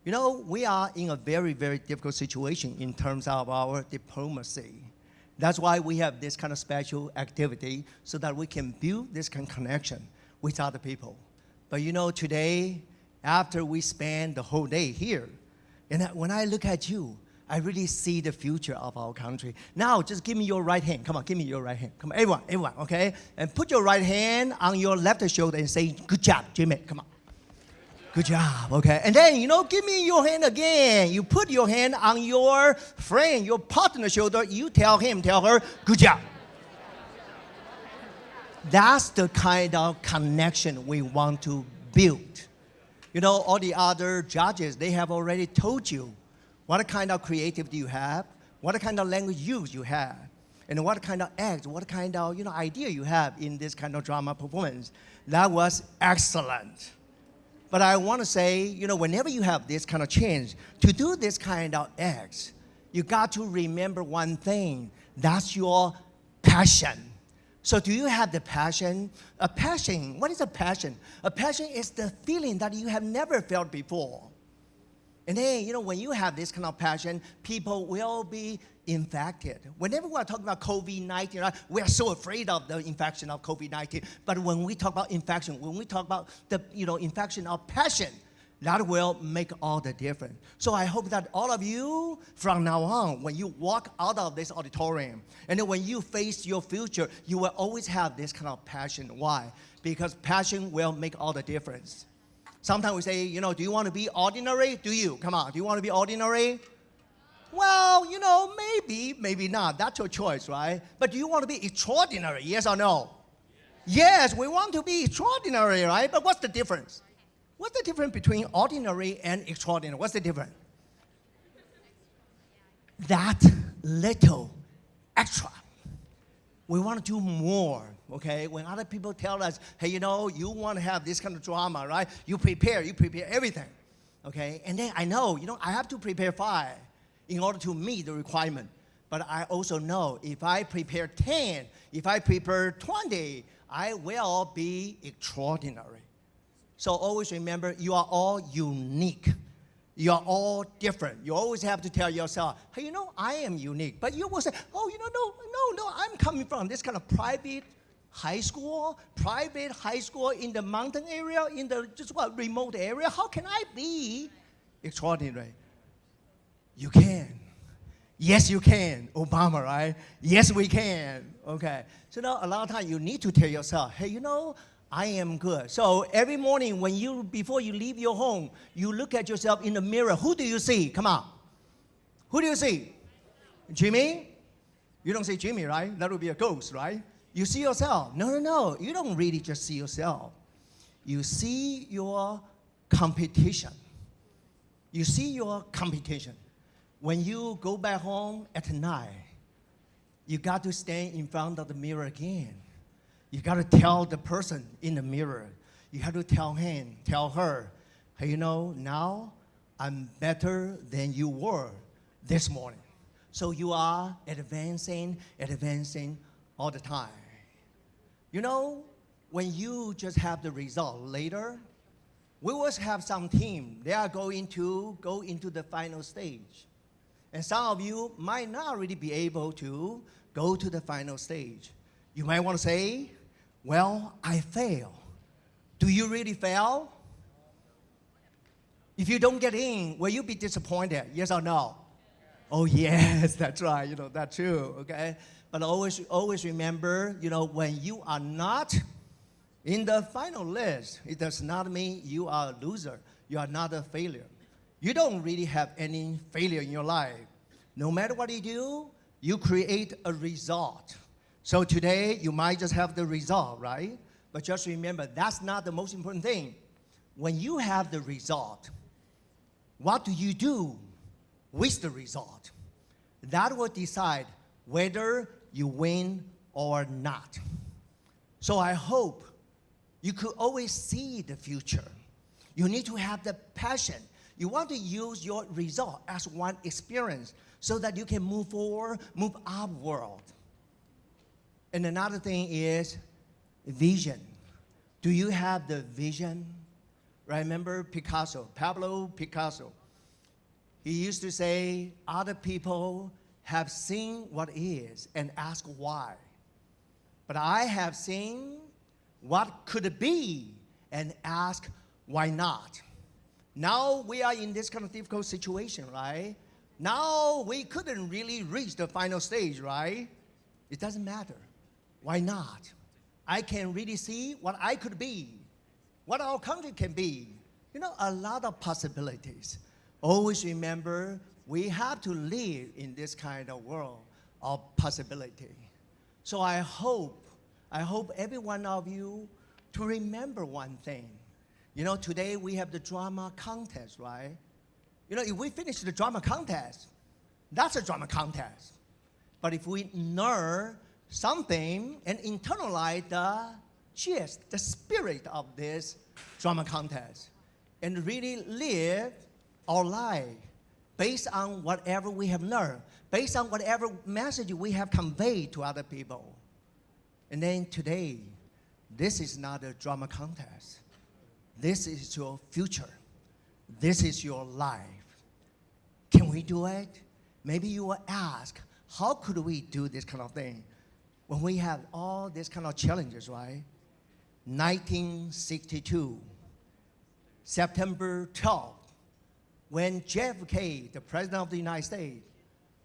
You know, we are in a very, very difficult situation in terms of our diplomacy. That's why we have this kind of special activity so that we can build this kind of connection with other people. But you know, today, after we spend the whole day here, and when I look at you, I really see the future of our country. Now, just give me your right hand. Come on, give me your right hand. Come on, everyone, okay? And put your right hand on your left shoulder and say, good job, Jimmy. Come on. Good job, okay? And then, you know, give me your hand again. You put your hand on your friend, your partner's shoulder. You tell him, tell her, good job. That's the kind of connection we want to build. You know, all the other judges, they have already told you what kind of creativity you have, what kind of language use you have, and what kind of act, what kind of, you know, idea you have in this kind of drama performance. That was excellent. But I want to say, whenever you have this kind of change, to do this kind of acts, you got to remember one thing. That's your passion. So do you have the passion? A passion, what is a passion? A passion is the feeling that you have never felt before. And then, when you have this kind of passion, people will be infected. Whenever we are talking about COVID-19, right, we are so afraid of the infection of COVID-19. But when we talk about infection, when we talk about the infection of passion, that will make all the difference. So I hope that all of you, from now on, when you walk out of this auditorium, and then when you face your future, you will always have this kind of passion. Why? Because passion will make all the difference. Sometimes we say, do you want to be ordinary? Do you? Come on, do you want to be ordinary? Well, maybe, maybe not. That's your choice, right? But do you want to be extraordinary? Yes or no? Yes, we want to be extraordinary, right? But what's the difference? What's the difference between ordinary and extraordinary? What's the difference? That little extra. We want to do more, okay? When other people tell us, hey, you want to have this kind of drama, right? You prepare everything, okay? And then I know, I have to prepare 5 in order to meet the requirement. But I also know if I prepare 10, if I prepare 20, I will be extraordinary. So always remember, you are all unique. You are all different. You always have to tell yourself, hey, I am unique. But you will say, oh, no, I'm coming from this kind of private high school in the mountain area, in the remote area. How can I be extraordinary? You can. Yes, you can. Obama, right? Yes, we can. Okay. So now a lot of times you need to tell yourself, hey, I am good. So every morning before you leave your home, you look at yourself in the mirror. Who do you see? Come on. Who do you see? Jimmy? You don't see Jimmy, right? That would be a ghost, right? You see yourself. No. You don't really just see yourself. You see your competition. You see your competition. When you go back home at night, you got to stand in front of the mirror again. You got to tell the person in the mirror. You have to tell him, tell her, hey, now I'm better than you were this morning. So you are advancing all the time. When you just have the result later, we will have some team. They are going to go into the final stage. And some of you might not really be able to go to the final stage. You might want to say, well, I fail. Do you really fail? If you don't get in, will you be disappointed? Yes or no? Oh, yes, that's right. That's true, okay? But always remember, when you are not in the final list, it does not mean you are a loser. You are not a failure. You don't really have any failure in your life. No matter what you do, you create a result. So today, you might just have the result, right? But just remember, that's not the most important thing. When you have the result, what do you do with the result? That will decide whether you win or not. So I hope you could always see the future. You need to have the passion. You want to use your result as one experience so that you can move forward, move upward. And another thing is vision. Do you have the vision? Remember Pablo Picasso. He used to say, other people have seen what is and ask why. But I have seen what could be and ask why not. Now we are in this kind of difficult situation, right? Now we couldn't really reach the final stage, right? It doesn't matter. Why not? I can really see what I could be, what our country can be. A lot of possibilities. Always remember, we have to live in this kind of world of possibility. So I hope every one of you to remember one thing. Today we have the drama contest, right? If we finish the drama contest, that's a drama contest. But if we learn something and internalize the spirit of this drama contest, and really live our life based on whatever we have learned, based on whatever message we have conveyed to other people. And then today, this is not a drama contest. This is your future. This is your life. Can we do it? Maybe you will ask, how could we do this kind of thing when we have all these kind of challenges, right? 1962, September 12th, when JFK, the President of the United States,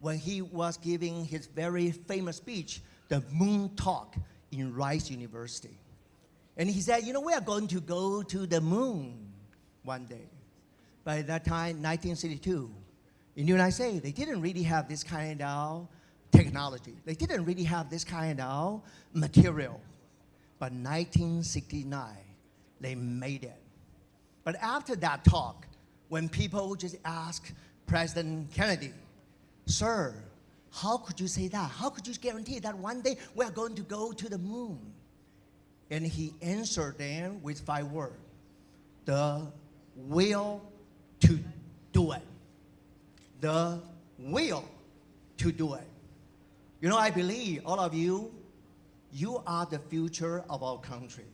when he was giving his very famous speech, the Moon Talk in Rice University. And he said, we are going to go to the moon one day. By that time, 1962, in the United States, they didn't really have this kind of technology. They didn't really have this kind of material. But 1969, they made it. But after that talk, when people just ask President Kennedy, sir, how could you say that? How could you guarantee that one day we are going to go to the moon? And he answered them with 5 words: the will to do it. The will to do it. I believe all of you are the future of our country.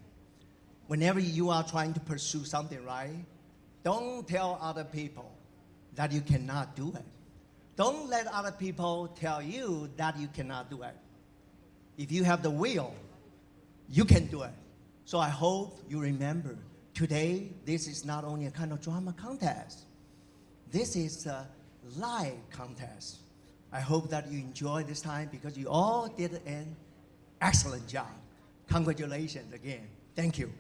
Whenever you are trying to pursue something, right? Don't tell other people that you cannot do it. Don't let other people tell you that you cannot do it. If you have the will, you can do it. So I hope you remember, today, this is not only a kind of drama contest. This is a live contest. I hope that you enjoy this time because you all did an excellent job. Congratulations again. Thank you.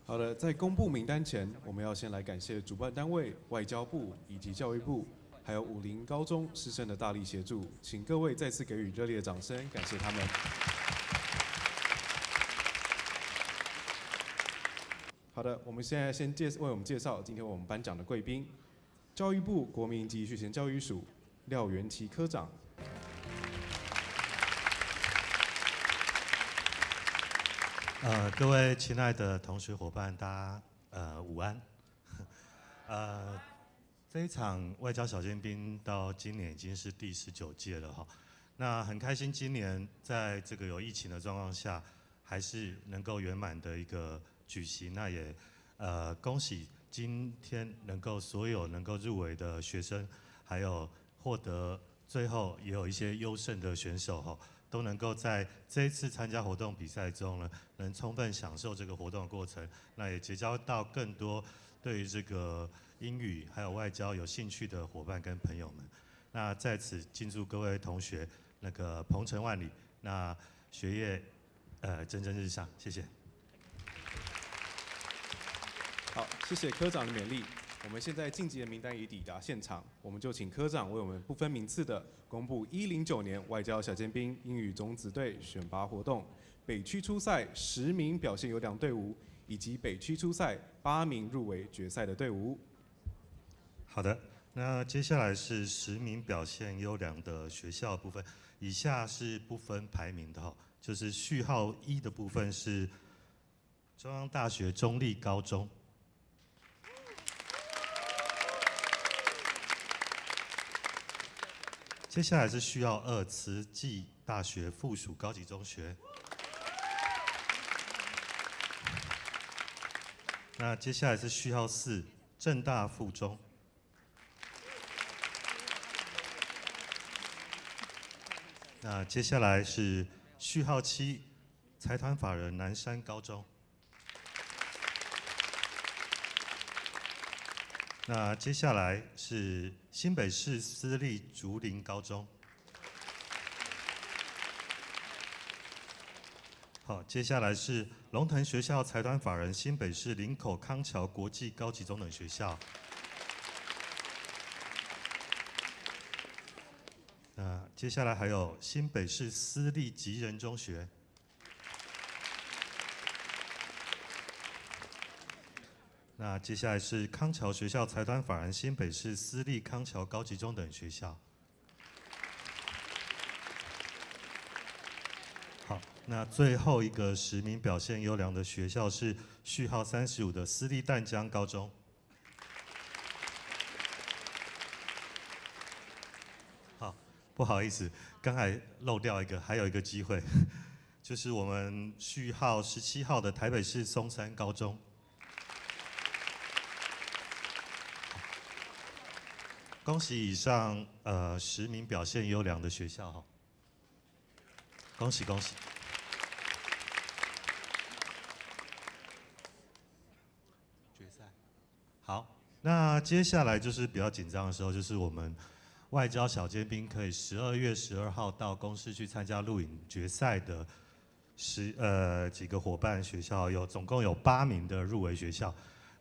好的，在公布名单前，我们要先来感谢主办单位、外交部以及教育部，还有50高中师生的大力协助，请各位再次给予热烈的掌声，感谢他们。好的，我们现在先为我们介绍今天我们颁奖的贵宾，教育部国民及学前教育署廖元琪科长。 各位亲爱的同学伙伴，大家午安。这一场外交小尖兵到今年已经是第19届了哈。那很开心，今年在这个有疫情的状况下，还是能够圆满的一个举行。那也恭喜今天所有能够入围的学生，还有获得最后也有一些优胜的选手哈。 都能够在这一次参加活动比赛中呢，能充分享受这个活动的过程，那也结交到更多对于这个英语还有外交有兴趣的伙伴跟朋友们。那在此敬祝各位同学鹏程万里，那学业蒸蒸日上，谢谢。好，谢谢科长的勉励。 我们现在晋级的名单已抵达现场，我们就请科长为我们不分名次的公布109年外交小尖兵英语种子队选拔活动北区初赛10名表现优良队伍，以及北区初赛8名入围决赛的队伍。好的，那接下来是10名表现优良的学校部分，以下是不分排名的哈，就是序号1的部分是中央大学中立高中。 接下来是序号2，慈济大学附属高级中学。那接下来是序号4，政大附中。那接下来是序号7，财团法人南山高中。那接下来是新北市私立竹林高中。好，接下来是龙腾学校财团法人新北市林口康桥国际高级中等学校。那接下来还有新北市私立吉人中学。 那接下来是康桥学校财团法人新北市私立康桥高级中等学校。好，那最后一个10名表现优良的学校是序号35的私立淡江高中。好，不好意思，刚才漏掉一个，还有一个机会，就是我们序号17号的台北市松山高中。恭喜以上10名表现优良的学校哈，恭喜恭喜！决赛，好，那接下来就是比较紧张的时候，就是我们外交小尖兵可以12月12号到公视去参加录影决赛的几个伙伴学校，总共有8名的入围学校。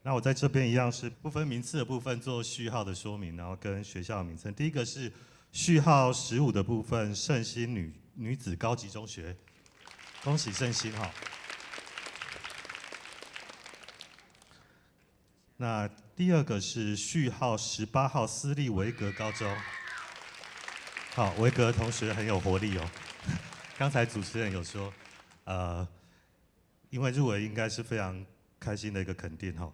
那我在这边一样是不分名次的部分做序号的说明，然后跟学校的名称。第一个是序号15的部分，圣心女子高级中学，恭喜圣心哈。那第二个是序号18号私立维格高中，好，维格同学很有活力哦。刚才主持人有说，因为入围应该是非常开心的一个肯定哈。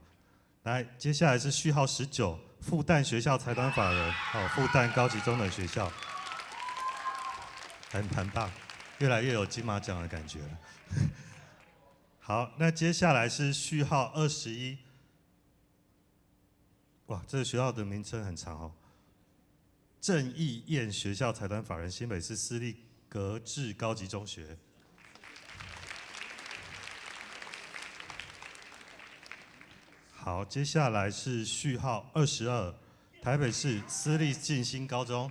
来，接下来是序号19，复旦学校财团法人，复旦高级中等学校，很棒，越来越有金马奖的感觉了。好，那接下来是序号21，哇，这个学校的名称很长哦，正义宴学校财团法人新北市私立格致高级中学。好，接下来是序号22，台北市私立静心高中。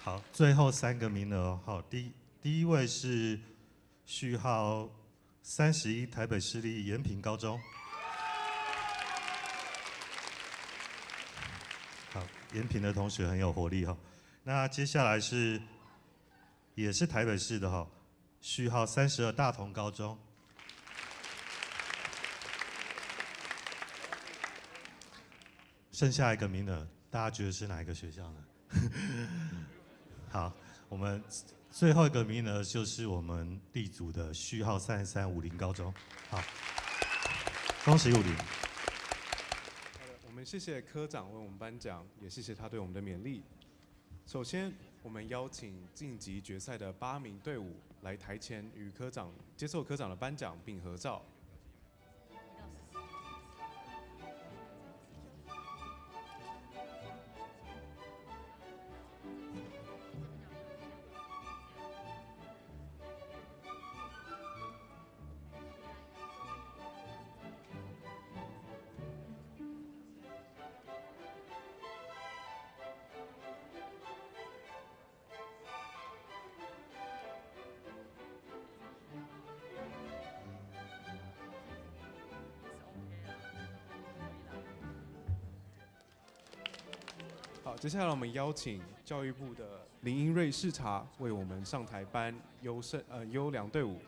好，最后3个名额，好，第一位是序号31，台北市立延平高中。好，延平的同学很有活力哈。那接下来是也是台北市的哈。序号32，大同高中。剩下一个名额，大家觉得是哪一个学校呢？好，我们最后一个名额就是我们地组的序号33，武林高中。好，恭喜武林。我们谢谢科长为我们颁奖，也谢谢他对我们的勉励。首先，我们邀请晋级决赛的8名队伍来台前与科长接受科长的颁奖并合照。好，接下来我们邀请教育部的林英瑞视察为我们上台颁优良队伍。